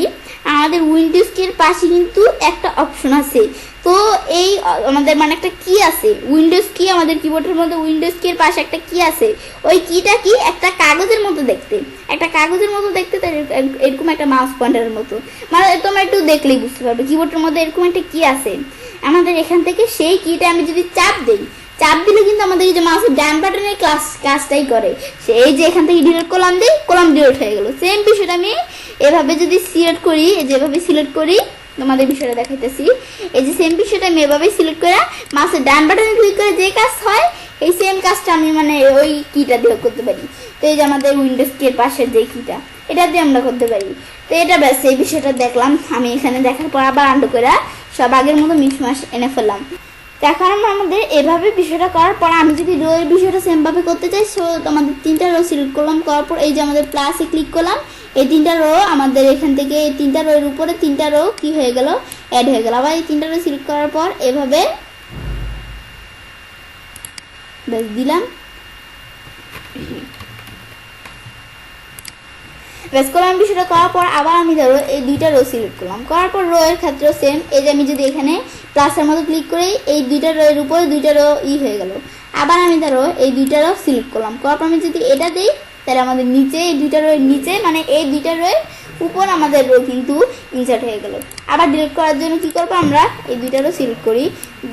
আমাদের উইন্ডোজ কি এর পাশে কিন্তু একটা অপশন আছে। তো এই আমাদের মানে একটা কি আছে, উইন্ডোজ কি আমাদের কিবোর্ডের মধ্যে উইন্ডোজ কি এর পাশে একটা কি আছে, ওই কিটা কি একটা কাগজের মতো দেখতে, তাই এরকম একটা মাউস পয়েন্টারের মতো, মানে তোমরা একটু দেখলেই বুঝতে পারবে কিবোর্ডের মধ্যে এরকম একটা কি আছে আমাদের এখান থেকে। সেই কিটা আমি যদি চাপ দিলে কিন্তু আমাদের এই যে মাউসের ডান বাটনের কাজটাই করে, সেই যে এখান থেকে ডিলিট করলাম দিই, কলাম ডিলিট হয়ে গেল। সেম বিষয়টা আমি এভাবে যদি সিলেক্ট করি, যেভাবে সিলেক্ট করি তোমাদের বিষয়টা দেখাইতেছি, এই যে সেম বিষয়টা আমি এভাবে সিলেক্ট করে মাউসের ডান বাটনে ক্লিক করে যে কাজ হয় এই সেম কাজটা আমি মানে ওই কিটা দিয়ে করতে পারি। তো এই যে আমাদের উইন্ডোজ কি এর পাশের যে কিটা, এটা দিয়ে আমরা করতে পারি। তো এটা ব্যাস এই বিষয়টা দেখলাম আমি এখানে, দেখার পর আবার আন্ডু করে সব আগের মতো মিশমাশ এনে ফেললাম। তো এখন আমরা আমাদের এভাবে বিষয়টা করার পর আমি যদি রো এর বিষয়টা সেমভাবে করতে চাই, সো আমাদের 3টা রো সিলেক্ট করলাম, করার পর এই যে আমাদের প্লাসে ক্লিক করলাম, এই 3টা রো আমাদের এখান থেকে এই 3টা রো এর উপরে 3টা রো কি হয়ে গেল, অ্যাড হয়ে গেল। আবার এই 3টা রো সিলেক্ট করার পর এভাবে ব্যাস দিলাম, ব্যাস করলাম। বিষয়টা করার পর আবার আমি ধরো এই 2টা রো সিলেক্ট করলাম, করার পর রো এর ক্ষেত্রেও সেম, এই যে আমি যদি এখানে প্লাসের মতো ক্লিক করি এই 2টা রো এর উপরে 2টা রো হয়ে গেল। আবার আমি ধরো এই 2টা রো সিলেক্ট করলাম, করার পর আমি যদি এটা দিই তাহলে আমাদের নিচে এই 2টা রো এর নিচে মানে এই 2টা রো এর উপর আমাদের রো কিন্তু ইনসার্ট হয়ে গেল। আবার ডিলিট করার জন্য কি করবো, আমরা এই 2টা রো সিলেক্ট করি,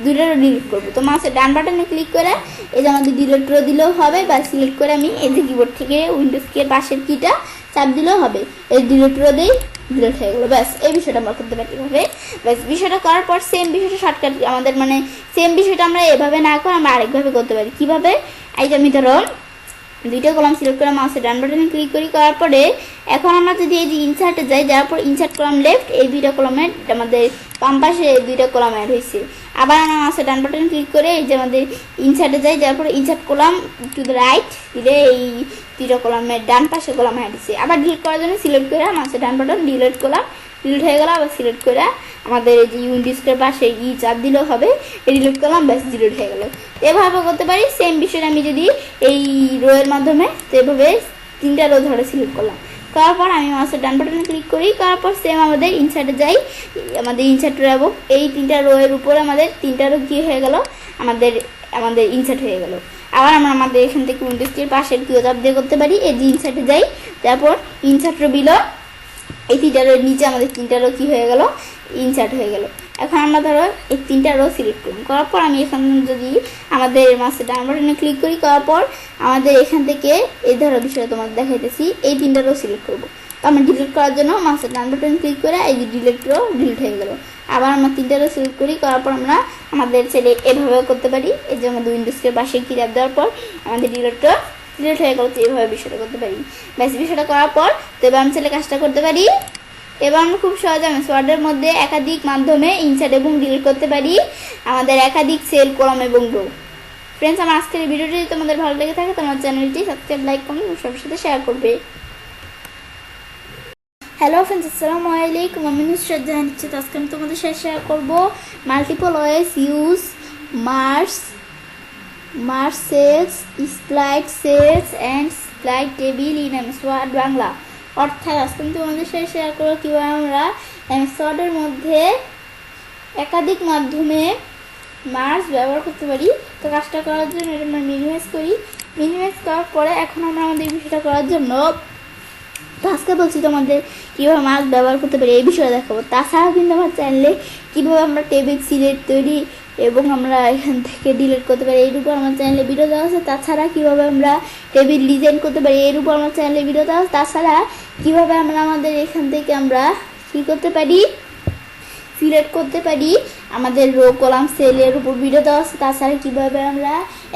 2টা রো ডিলিট করবো। তো মাউসের ডান বাটনে ক্লিক করে এই যে আমাদের ডিলিট রো দিলেও হবে, বা সিলেক্ট করে আমি এই যে কিবোর্ড থেকে উইন্ডোজ কি এর পাশের কিটা চাপ দিলেও হবে, এই ডিলিট রো দিই ডিলিট হয়ে গেলো। ব্যাস এই বিষয়টা আমরা করতে পারি এভাবে। ব্যাস বিষয়টা করার পর সেম বিষয়টা শর্টকাট আমাদের মানে সেম বিষয়টা আমরা এভাবে না করে আমরা আরেকভাবে করতে পারি। কিভাবে, এই যে আমি ধরো 2টা কলাম সিলেক্ট করে মাউসের ডান বাটনে ক্লিক করি, করার পরে এখন আমরা যদি এই যে ইনসার্টে যাই, যাওয়ার পর ইনসার্ট কলাম লেফট, এই 2টা কলামের আমাদের বাম পাশে এই 2টা কলাম অ্যাড হয়েছে। আবার আমরা মাউসের ডান বাটনে ক্লিক করে এই যে আমাদের ইনসার্টে যাই, যাওয়ার পরে insert column to the right দিলে এই 2টা কলামের ডান পাশে কলাম অ্যাড হয়েছে। আবার ডিলিট করার জন্য সিলেক্ট করে মাউসের ডান বাটন ডিলিট করলাম, ডিলিট হয়ে গেল। আবার সিলেক্ট করে আমাদের এই যে উইন্ডোজের পাশে চাপ দিলেও হবে, ডিলিট করলাম, ব্যাস ডিলিট হয়ে গেল। এভাবে করতে পারি সেম বিষয়টা আমি যদি এই রো এর মাধ্যমে, তো এভাবে 3টা রো ধরে সিলেক্ট করলাম, করার পর আমি মাউসের ডান বাটনে ক্লিক করি, করার পর সেম আমাদের ইনসার্টে যাই, আমাদের ইনসার্ট যাব এই 3টা রো এর উপরে আমাদের 3টা রো কি হয়ে গেল, আমাদের ইনসার্ট হয়ে গেল। আবার আমরা আমাদের এখান থেকে উইন্ডোজের পাশের কিও চাপ দিয়ে করতে পারি, এই যে ইনসার্টে যাই, তারপর ইনসার্ট রো বিলো এই 3টা রোর নিচে আমাদের 3টা রো কি হয়ে গেল, ইনসার্ট হয়ে গেল। এখন আমরা ধরো এই 3টা রো সিলেক্ট করলাম, করার পর আমি এখান যদি আমাদের মাউসের ডান বাটনে ক্লিক করি, করার পর আমাদের এখান থেকে এই ধরো বিষয়টা তোমাদের দেখাইতেছি, এই 3টা রো সিলেক্ট করবো। তো আমরা ডিলিট করার জন্য মাউসের ডান বাটনে ক্লিক করে এই যে ডিলিট রো ডিলিট হয়ে গেল। আবার আমরা 3টা রো সিলেক্ট করি, করার পর আমরা আমাদের ছেলে এভাবেও করতে পারি, এই যে আমাদের উইন্ডোজের পাশে কি চাপ দেওয়ার পর আমাদের ডিলিট রো ডিলিট হয়ে গেল। তো এইভাবে বিষয়টা করতে পারি। ব্যাস বিষয়টা করার পর তো এবার আমি ছেলে কাজটা করতে পারি। এবার আমরা খুব সহজে আমি ওয়ার্ডের মধ্যে একাধিক মাধ্যমে ইনসার্ট এবং ডিলিট করতে পারি আমাদের একাধিক সেল, কলাম এবং রো। ফ্রেন্ডস, আমার আজকের এই ভিডিওটি যদি তোমাদের ভালো লেগে থাকে তোমার চ্যানেলটি সাবস্ক্রাইব, লাইক, কমেন্ট সবার সাথে শেয়ার করবে। হ্যালো ফ্রেন্ডস, আসসালামু আলাইকুম। আমি নুসরাত জাহান দিচ্ছি। তো আজকে আমি তোমাদের সাথে শেয়ার করবো multiple ways use merge cells, split cells and split table in MS Word Bangla. অর্থাৎ আজকে আমি তোমাদের সাথে শেয়ার করবো কীভাবে আমরা এমএস ওয়ার্ডের মধ্যে একাধিক মাধ্যমে মার্জ ব্যবহার করতে পারি। তো কাজটা করার জন্য এটা আমরা মিনিমাইজ করি, মিনিমাইজ করার পরে এখন আমরা আমাদের বিষয়টা করার জন্য তো আজকে বলছি তোমাদের কীভাবে মার্জ ব্যবহার করতে পারি এই বিষয়ে দেখাবো। তাছাড়াও কিন্তু আমার চ্যানেলে কীভাবে আমরা টেবিল সিলেক্ট তৈরি এবং আমরা এখান থেকে ডিলিট করতে পারি এর উপর আমার চ্যানেলে ভিডিও দেওয়া আছে। তাছাড়া কীভাবে আমরা টেবিল ডিজাইন করতে পারি এর উপর আমার চ্যানেলে ভিডিও দেওয়া আছে। তাছাড়া কীভাবে আমরা আমাদের এখান থেকে আমরা কী করতে পারি, সিলেক্ট করতে পারি আমাদের রো, কলাম, সেলের উপর ভিডিও দেওয়া আছে। তাছাড়া কীভাবে আমরা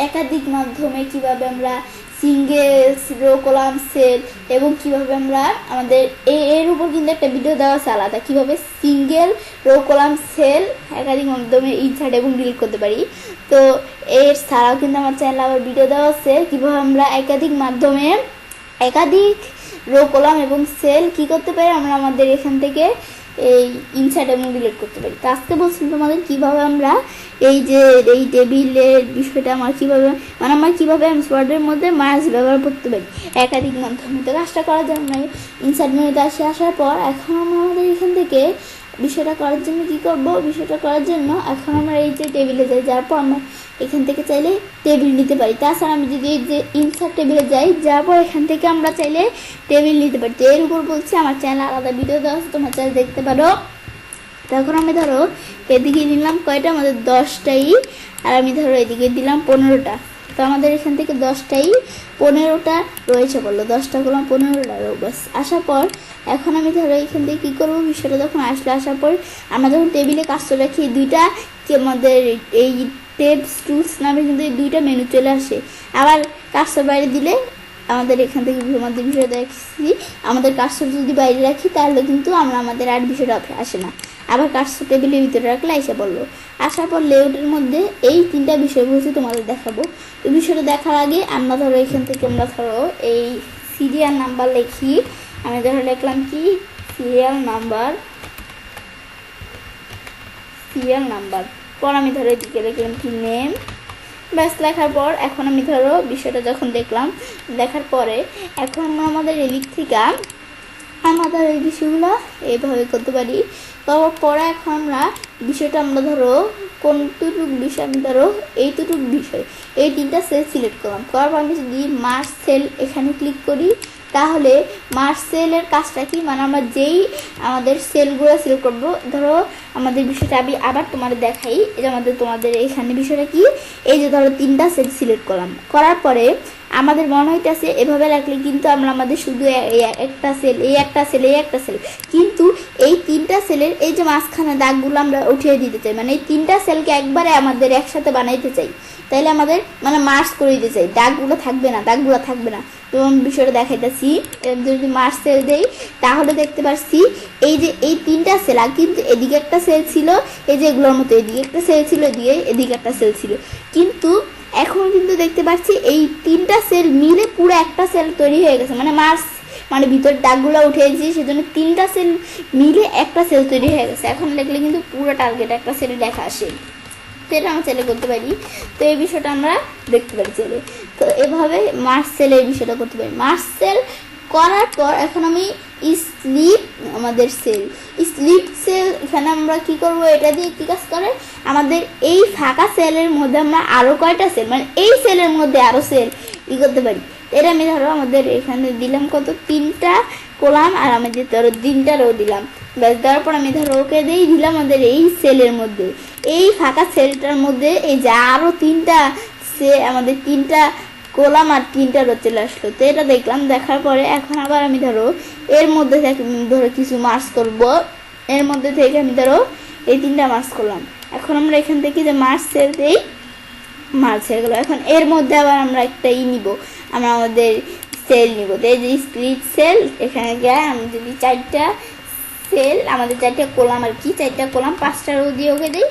একাধিক মাধ্যমে কীভাবে আমরা সিঙ্গেল রো, কলাম, সেল এবং কীভাবে আমরা আমাদের এর উপর কিন্তু একটা ভিডিও দেওয়া আছে আলাদা, কীভাবে সিঙ্গেল রো, কলাম, সেল একাধিক মাধ্যমে ইনসার্ট এবং ডিলিট করতে পারি। তো এর ছাড়াও কিন্তু আমার চ্যানেলে আবার ভিডিও দেওয়া আছে কীভাবে আমরা একাধিক মাধ্যমে একাধিক রো, কলাম এবং সেল কী করতে পারি, আমরা আমাদের এখান থেকে এই ইনসার্ট এবং ডিলিট করতে পারি। তো আজকে বলছি তোমাদের কীভাবে আমরা এই যে এই টেবিলের বিষয়টা আমার কীভাবে মানে আমরা কীভাবে এমএস ওয়ার্ডের মধ্যে মার্জ ব্যবহার করতে পারি একাধিক মাধ্যমে। তো কাজটা করার জন্য ইনসার্ট মেনুতে আসার পর এখন আমরা আমাদের এখান থেকে বিষয়টা করার জন্য কী করবো, বিষয়টা করার জন্য এখন আমরা এই যে টেবিলে যাই, যার পর আমরা এখান থেকে চাইলে টেবিল নিতে পারি। তাছাড়া আমি যদি এই যে ইনসার্ট টেবিলে যাই, যাওয়ার পর এখান থেকে আমরা চাইলে টেবিল নিতে পারি। তো এর উপর বলছি আমার চ্যানেলে আলাদা ভিডিও দেওয়া আছে, তোমার চ্যানেল দেখতে পারো। তখন আমি ধরো এদিকে নিলাম কয়টা, আমাদের 10টাই, আর আমি ধরো এদিকে দিলাম 15টা। তো আমাদের এখান থেকে 10টাই 15টা রয়েছে বললো, 10টা করলাম 15টা রো। বাস আসার পর এখন আমি ধরো এখান থেকে কী করবো, বিষয়টা যখন আসার পর আমরা যখন টেবিলে কাজটা রাখি দুইটা কি আমাদের এই স্টেপস টুলস নামে কিন্তু এই দুইটা মেনু চলে আসে। আবার কার্সর বাইরে দিলে আমাদের এখান থেকে আমাদের বিষয় দেখছি, আমাদের কার্সর যদি বাইরে রাখি তাহলে কিন্তু আমরা আমাদের আর বিষয়টা আসে না। আবার কার্সর টেবিলের ভিতরে রাখলে এসে পড়লো। আসার পর লেআউটের মধ্যে এই তিনটা বিষয়বস্তু তোমাদের দেখাবো। এই বিষয়টা দেখার আগে আমরা ধরো এখান থেকে আমরা ধরো এই সিরিয়াল নাম্বার লিখি। আমি ধরো লিখলাম কি সিরিয়াল নাম্বার, পর আমি ধরো এদিকে লিখলাম কি নেম। ব্যাস লেখার পর এখন আমি ধরো বিষয়টা যখন দেখলাম, দেখার পরে এখন আমরা আমাদের এদিক থেকে আমাদের এই বিষয়গুলো এইভাবে করতে পারি। তারপর পরে এখন আমরা বিষয়টা আমরা ধরো কোনটুকু বিষয়, আমি ধরো এইটুকু বিষয় এই তিনটা সেল সিলেক্ট করলাম। করার পর আমি যদি মার্চ সেল এখানে ক্লিক করি তাহলে মার্চ সেলের কাজটা কি, মানে আমরা যেই আমাদের সেলগুলো সিলেক্ট করবো, ধরো আমাদের বিষয়টা আমি আবার তোমাদের দেখাই। এই যে তোমাদের এখানে বিষয়টা কি, এই যে ধরো তিনটা সেল সিলেক্ট করলাম, করার পরে আমাদের মনে হইতেছে এভাবে রাখলে কিন্তু আমরা আমাদের শুধু একটা সেল, এই একটা সেল, এই একটা সেল, কিন্তু এই তিনটা সেলের এই যে মাঝখানে দাগগুলো আমরা উঠিয়ে দিতে চাই, মানে এই তিনটা সেলকে একবারে আমাদের একসাথে বানাইতে চাই। তাইলে আমাদের মানে মার্চ করে দিতে চাই, দাগগুলো থাকবে না। এবং বিষয়টা দেখাইতেছি, যদি মার্চ সেল দেই তাহলে দেখতে পাচ্ছি এই যে এই তিনটা সেল, আর কিন্তু এদিকে একটা সেল ছিল, এই যে এগুলোর মতো এদিকে একটা সেল ছিল, এদিকে একটা সেল ছিল, কিন্তু এখন কিন্তু দেখতে পাচ্ছি এই তিনটা সেল মিলে পুরো একটা সেল তৈরি হয়ে গেছে, মানে মার্চ মানে ভিতর দাগগুলো উঠে দিয়েছি, সেজন্য তিনটা সেল মিলে একটা সেল তৈরি হয়ে গেছে। এখন দেখলে কিন্তু পুরো টার্গেট একটা সেলে লেখা আসে। তো এটা আমরা সেলে করতে পারি। তো এই বিষয়টা আমরা দেখতে পারি সেলে। তো এভাবে মার্চ সেলে এই বিষয়টা করতে পারি। মার্চ সেল করার পর এখন আমি আমাদের স্লিপ সেল এখানে আমরা কি করব, এটা দিয়ে কি কাজ করে, আমাদের এই ফাঁকা সেলের মধ্যে আমরা আরো কয়টা সেল, মানে এই সেলের মধ্যে আরো সেল করতে পারি। এটা আমি ধরো আমাদের এখানে দিলাম কত, তিনটা কলাম, আর আমাদের ধরো তিনটা রো দিলাম। ব্যাস দেওয়ার পর আমি ধরো ওকে দিলাম আমাদের এই সেলের মধ্যে, এই ফাঁকা সেলটার মধ্যে এই যে আরো তিনটা আমাদের তিনটা কলাম আর তিনটা রো চলে আসলো। তো এটা দেখলাম, দেখার পরে এখন আবার আমি ধরো এর মধ্যে থেকে ধরো কিছু মার্চ করব, এর মধ্যে থেকে আমি ধরো এই তিনটা মার্চ করলাম। এখন আমরা এখান থেকে যে মার্চ সেল দেই, মার্চ হয়ে গেল। এখন এর মধ্যে আবার আমরা একটা নিব, আমরা আমাদের সেল নিব। তো এই যে স্প্লিট সেল, এখানে গিয়ে আমি যদি চারটা সেল, আমাদের চারটা কলাম আর কি, চারটা কলাম পাঁচটা রো দিয়ে ওকে দিই,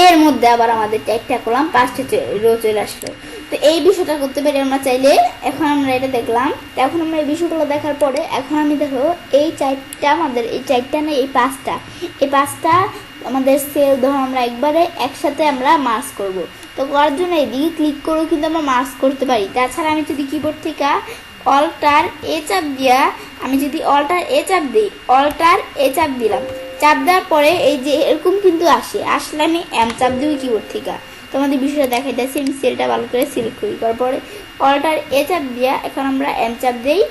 এর মধ্যে আবার আমাদের চারটা কলাম পাঁচটা রো চলে আসলো। তো এই বিষয়টা করতে পারি আমরা চাইলে। এখন আমরা এটা দেখলাম, এখন আমরা এই বিষয়গুলো দেখার পরে এখন আমি দেখো এই চারটা আমাদের, এই চারটা না এই পাঁচটা আমাদের সেল ধরো আমরা একবারে একসাথে আমরা মার্চ করব। তো করার জন্য এদিকে ক্লিক করেও কিন্তু আমরা মার্চ করতে পারি। তাছাড়া আমি যদি কিবোর্ড থেকে অল্টার এ চাপ দিয়া, আমি যদি অল্টার এ চাপ দিই, অল্টার এ চাপ দিলাম, চাপ দেওয়ার পরে এই যে এরকম কিন্তু আসলে আমি এম চাপ দিব কিবোর্ড থেকে। তোমাদের বিষয়টা দেখাইতেছি, আমি সেলটা ভালো করে সিলেক্ট করি, করার পরে অল্টার এ চাপ দিয়া এখন আমরা এম চাপ দেই,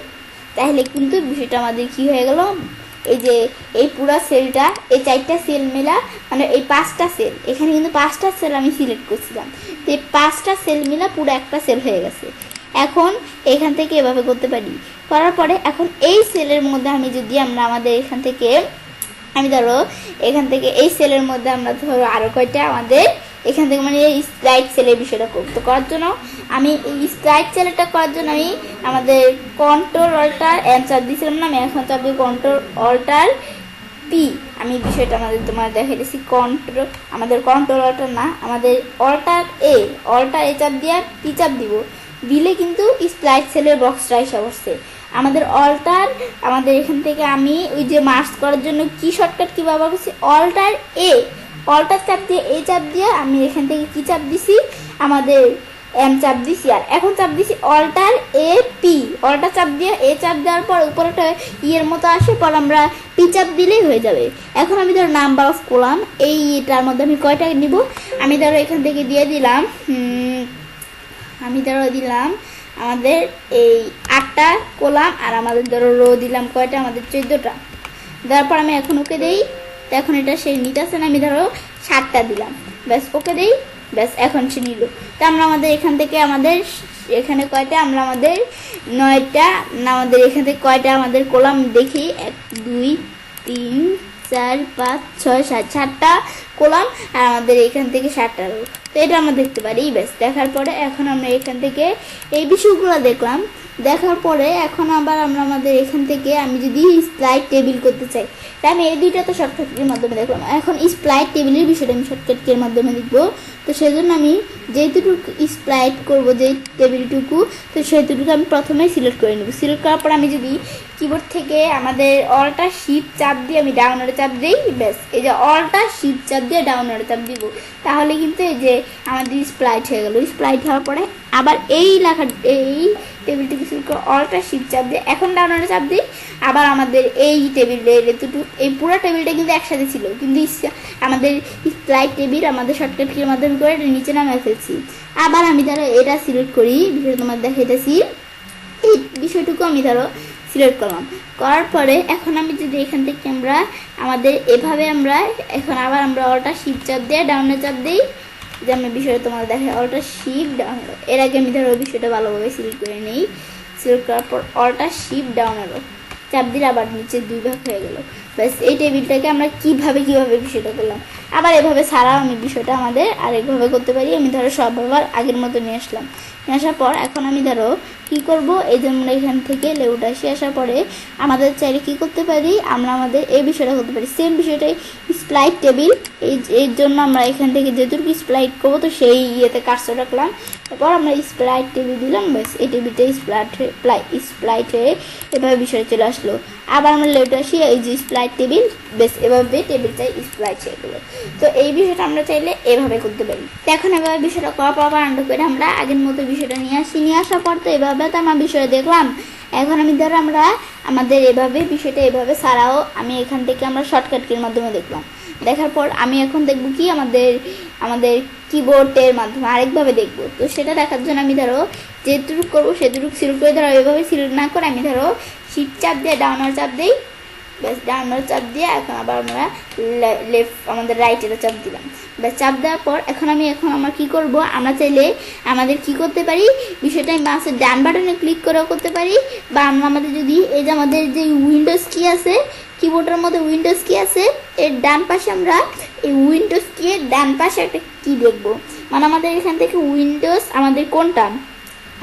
তাহলে কিন্তু বিষয়টা আমাদের কি হয়ে গেল, এই যে এই পুরা সেলটা, এই চারটা সেল মেলা মানে এই পাঁচটা সেল, এখানে কিন্তু পাঁচটা সেল আমি সিলেক্ট করছিলাম, তো এই পাঁচটা সেল মিলা পুরো একটা সেল হয়ে গেছে। এখন এখান থেকে এভাবে করতে পারি। করার পরে এখন এই সেলের মধ্যে আমি যদি আমরা আমাদের এখান থেকে আমি ধরো এখান থেকে এই সেলের মধ্যে আমরা ধরো আরো কয়টা আমাদের এখান থেকে মানে এই স্লাইড সেলের বিষয়টা করতে করার জন্য আমি এই স্লাইড সেলটা করার জন্য আমি আমাদের কন্ট্রোল অল্টার এম চাপ দিয়েছিলাম না, আমি এখন চাপবো কন্ট্রোল অল্টার পি। আমি বিষয়টা তোমাদের দেখাইতেছি, আমাদের কন্ট্রোল অল্টার না, আমাদের অল্টার এ চাপ দিয়ে পি চাপ দিব, দিলে কিন্তু স্লাইড সেলের বক্সটা এসে বসছে। আমাদের আমাদের এখান থেকে আমি ওই যে মার্চ করার জন্য কি শর্টকাট কি ব্যবহার করছি, অল্টার চাপ দিয়ে এই চাপ দিয়ে আমি এখান থেকে কি চাপ দিছি, আমাদের এম চাপ দিছি, আর এখন চাপ দিছি অল্টার এ পি, অল্টার চাপ দিয়ে এ চাপ দেওয়ার পর উপরে একটা ইয়ের মতো আসে, পর আমরা পি চাপ দিলেই হয়ে যাবে। এখন আমি ধরো নাম্বার অফ কলাম, এইটার মধ্যে আমি কয়টা নিব, আমি ধরো এখান থেকে দিয়ে দিলাম আমাদের এই 8টা কলাম, আর আমাদের ধরো রো দিলাম কয়টা, আমাদের 14টা। দেওয়ার পর আমি এখন ওকে দেই, তো এখন এটা সেই নিতেছে না, আমি ধরো 7টা দিলাম, ব্যাস ওকে দেই, ব্যাস এখন সে নিল। তো আমরা আমাদের এখান থেকে আমাদের এখানে কয়টা, আমরা আমাদের 9টা, আমাদের এখান থেকে কয়টা আমাদের কলাম দেখি, 1 2 3 4 5 6 7, 7টা কলাম আর আমাদের এখান থেকে 7টা রো। তো এটা আমরা দেখতে পারি। ব্যাস দেখার পরে এখন আমরা এখান থেকে এই বিষয়গুলো দেখলাম। দেখার পরে এখন আবার আমরা আমাদের এখান থেকে আমি যদি স্প্লাইট টেবিল করতে চাই, তাই আমি এই দুইটা তো শর্টকাটের মাধ্যমে দেখলাম। এখন স্প্লাইট টেবিলের বিষয়টা আমি শর্টকাটের মাধ্যমে দেখবো। তো সেজন্য আমি যেটুকু স্প্লাইট করব, যে টেবিলটুকু, তো সেটুকু আমি প্রথমে সিলেক্ট করে নেব। সিলেক্ট করার পর আমি যদি কিবোর্ড থেকে আমাদের অল্টার শিফট চাপ দিয়ে আমি ডাউনারে চাপ দিই, ব্যাস এই যে অল্টার শিফট চাপ দিয়ে ডাউনারে চাপ দিব, তাহলে কিন্তু এই যে আমাদের স্প্লাইট হয়ে গেল। স্প্লাইট হওয়ার পরে আবার এই লেখা এই টেবিলটিকে সিলেক্ট করে অল্টার শিফট চাপ দিয়ে এখন ডাউনারে চাপ দিই, আবার আমাদের এই টেবিলের এতটুকু এই পুরো টেবিলটা কিন্তু একসাথে ছিল, কিন্তু আমাদের স্প্লাইট টেবিল আমাদের শর্টকাট কির মাধ্যমে করে এটা নিচে নামিয়ে ফেলছি। আবার আমি ধরো এটা সিলেক্ট করি, বিষয়টা তোমার দেখাইতেছি। এই বিষয়টুকু আমি ধরো সিলেক্ট করলাম, করার পরে এখন আমি যদি এখান থেকে আমরা আমাদের এভাবে আমরা এখন আবার আমরা অল্টার শিফট চাপ দিয়ে ডাউনে চাপ দিই, যে আমি বিষয়টা তোমার দেখাই অল্টার শিফট ডাউন। এর আগে আমি ধরো বিষয়টা ভালোভাবে সিলেক্ট করে নিই। সিলেক্ট করার পর অল্টার শিফট ডাউন হলো, চাপ দিলে আবার নিচে 2 ভাগ হয়ে গেল। ব্যাস এই টেবিলটাকে আমরা কিভাবে বিষয়টা করলাম। আবার এভাবে ছাড়াও আমি বিষয়টা আমাদের আরেকভাবে করতে পারি। আমি ধরো সব আবার আগের মতো নিয়ে আসলাম। নিয়ে আসার পর এখন আমি ধরো কি করব, এই যে আমরা এখান থেকে লেউটা আসার পরে আমাদের চাইলে কি করতে পারি, আমরা আমাদের এই বিষয়টা করতে পারি। সেম বিষয়টাই স্প্লাইট টেবিল, এর জন্য আমরা এখান থেকে যেটুকু স্প্লাইট করবো তো সেই ইয়েতে কার্সর রাখলাম, তারপর আমরা স্প্লাইট টেবিল দিলাম। ব্যাস এই টেবিলটা স্প্লাইট হয়ে এভাবে বিষয়টা চলে আসলো। আবার আমরা লেউটা আসি, এই যে স্প্লাইট টেবিল, বেশ এভাবে টেবিলটাই স্প্লাইট হয়ে গেলো। তো এই বিষয়টা আমরা চাইলে এভাবে করতে পারি। তো এখন এভাবে বিষয়টা কপা আন্ডু করে আমরা আগের মতো বিষয়টা নিয়ে আসি। নিয়ে আসার পর তো এভাবে তো আমরা বিষয়টা দেখলাম। এখন আমি ধরো আমরা আমাদের এভাবে বিষয়টা এভাবে ছাড়াও আমি এখান থেকে আমরা শর্টকাট কির মাধ্যমে দেখলাম। দেখার পর আমি এখন দেখবো কি আমাদের কিবোর্ডের মাধ্যমে আরেকভাবে দেখবো। তো সেটা দেখার জন্য আমি ধরো যেটুকু করবো সেটুকু সিলেক্ট করে ধরো এভাবে সিলেক্ট না করে আমি ধরো শিফট চাপ দিয়ে ডাউনার চাপ দিই। ব্যাস ডাউনার চাপ দিয়ে এখন আবার আমরা লেফট আমাদের রাইটের চাপ দিলাম। ব্যাস চাপ দেওয়ার পর এখন আমরা কি করব, আমরা চাইলে আমাদের কি করতে পারি, বিষয়টা মাউসের ডান বাটনে ক্লিক করেও করতে পারি, বা আমরা আমাদের যদি এই যে আমাদের যে উইন্ডোজ কি আছে, কিবোর্ডের মধ্যে উইন্ডোজ কি আছে, এর ডান পাশে আমরা এই উইন্ডোজ কি এর ডান পাশে একটা কি দেখবো, মানে আমাদের এখান থেকে উইন্ডোজ আমাদের কোনটা,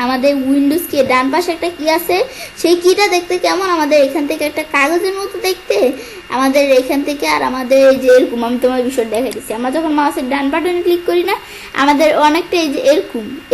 আমাদের উইন্ডোজ কি ডান পাশে একটা কি আছে, সেই কিটা দেখতে কেমন আমাদের এখান থেকে একটা কাগজের মতো দেখতে, আমাদের এখান থেকে আর আমাদের এই যে এরকম আমি তোমার বিষয় দেখাই দিচ্ছি, আমরা যখন মাউসের ডান বাটনে ক্লিক করি না আমাদের অনেকটা এই যে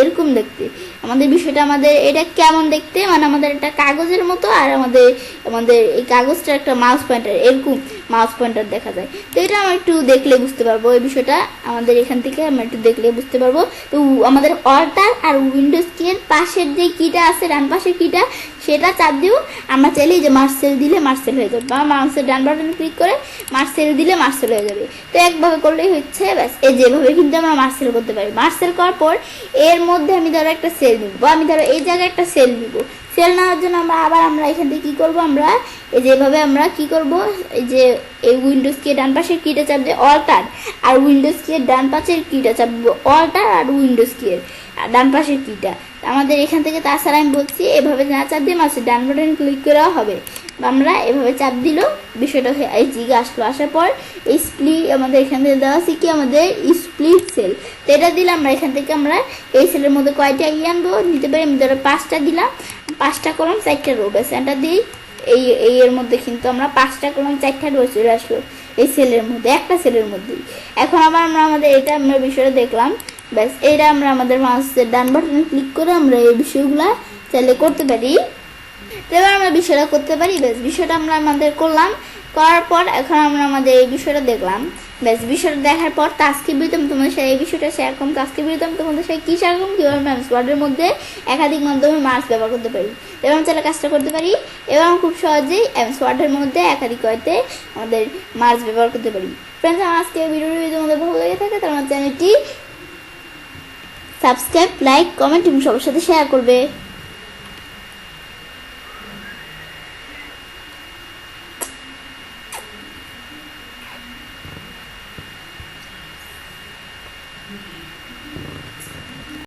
এরকম দেখতে আমাদের বিষয়টা, আমাদের এটা কেমন দেখতে, মানে আমাদের একটা কাগজের মতো, আর আমাদের এই কাগজটা একটা মাউস পয়েন্টার, এরকম মাউস পয়েন্টার দেখা যায়। তো এটা আমরা একটু দেখলে বুঝতে পারবো, এই বিষয়টা আমাদের এখান থেকে আমরা একটু দেখলে বুঝতে পারবো। তো আমাদের অল্টার আর উইন্ডোজ কি এর পাশের যে কিটা আছে, ডান পাশের কিটা, সেটা চাপ দিও। আমরা চাইলে যে মার্সেল দিলে মার্সেল হয়ে যাবে, বা মাউসের ডান বাটন ক্লিক করে মার্সেল দিলে মার্সেল হয়ে যাবে। তো একভাবে করলেই হচ্ছে, ব্যাস এই যেভাবে কিন্তু আমরা মার্সেল করতে পারি। মার্সেল করার পর এর মধ্যে আমি ধরো একটা সেল নিব, বা আমি ধরো এই জায়গায় একটা সেল নিব। সেল নেওয়ার জন্য আমরা এখান থেকে কি করব, আমরা এই যেভাবে আমরা কি করব, এই যে এই উইন্ডোজ কি ডান পাশের কিটা চাপ দিয়ে অল্টার, আর উইন্ডোজ কি ডান পাশের কিটা চাপ দিব অল্টার, আর উইন্ডোজ কি ডান পাশের কিটা আমাদের এখান থেকে। তাছাড়া আমি বলছি এভাবে না চাপ দিয়ে মাসে ডান বাটন ক্লিক করেও হবে, আমরা এভাবে চাপ দিল বিষয়টা এই জিগে আসলো। আসার পর এই স্প্লিট আমাদের এখান থেকে দেওয়া আছে কি আমাদের স্প্লিট সেল, তো এটা দিলে আমরা এখান থেকে আমরা এই সেলের মধ্যে কয়টা আনবো নিতে পারি, আমি ধরো 5টা দিলাম, 5টা কলম 4টা রো, ব্যাস এটা দিই। এই এর মধ্যে কিন্তু আমরা 5টা কলম 4টা রো চলে আসলো এই সেলের মধ্যে, একটা সেলের মধ্যেই। এখন আবার আমরা এটা আমরা বিষয়টা দেখলাম। ব্যাস এইটা আমরা আমাদের মাউসের ডান বাটনে ক্লিক করে আমরা এই বিষয়গুলা চাইলে করতে পারি। এবার আমরা বিষয়টা করতে পারি। ব্যাস বিষয়টা আমরা আমাদের করলাম, করার পর এখন আমরা আমাদের এই বিষয়টা দেখলাম। ব্যাস বিষয়টা দেখার পর আজকে বিরতম তোমাদের সাথে এই বিষয়টা শেয়ার করলাম। আজকে বিরতম তোমাদের সাথে কী শেয়ার করলাম, কীভাবে আমরা ওয়ার্ডের মধ্যে একাধিক মাধ্যমে মার্কস ব্যবহার করতে পারি, এবং আমরা চাইলে কাজটা করতে পারি, এবং খুব সহজেই ওয়ার্ডের মধ্যে একাধিক হয়তে আমাদের মার্কস ব্যবহার করতে পারি। ফ্রেন্ডস, আমার আজকে ভিডিওটি যদি তোমাদের ভালো লেগে থাকে তাহলে আমার চ্যানেলটি সাবস্ক্রাইব, লাইক, কমেন্ট এবং সবার সাথে শেয়ার করবে।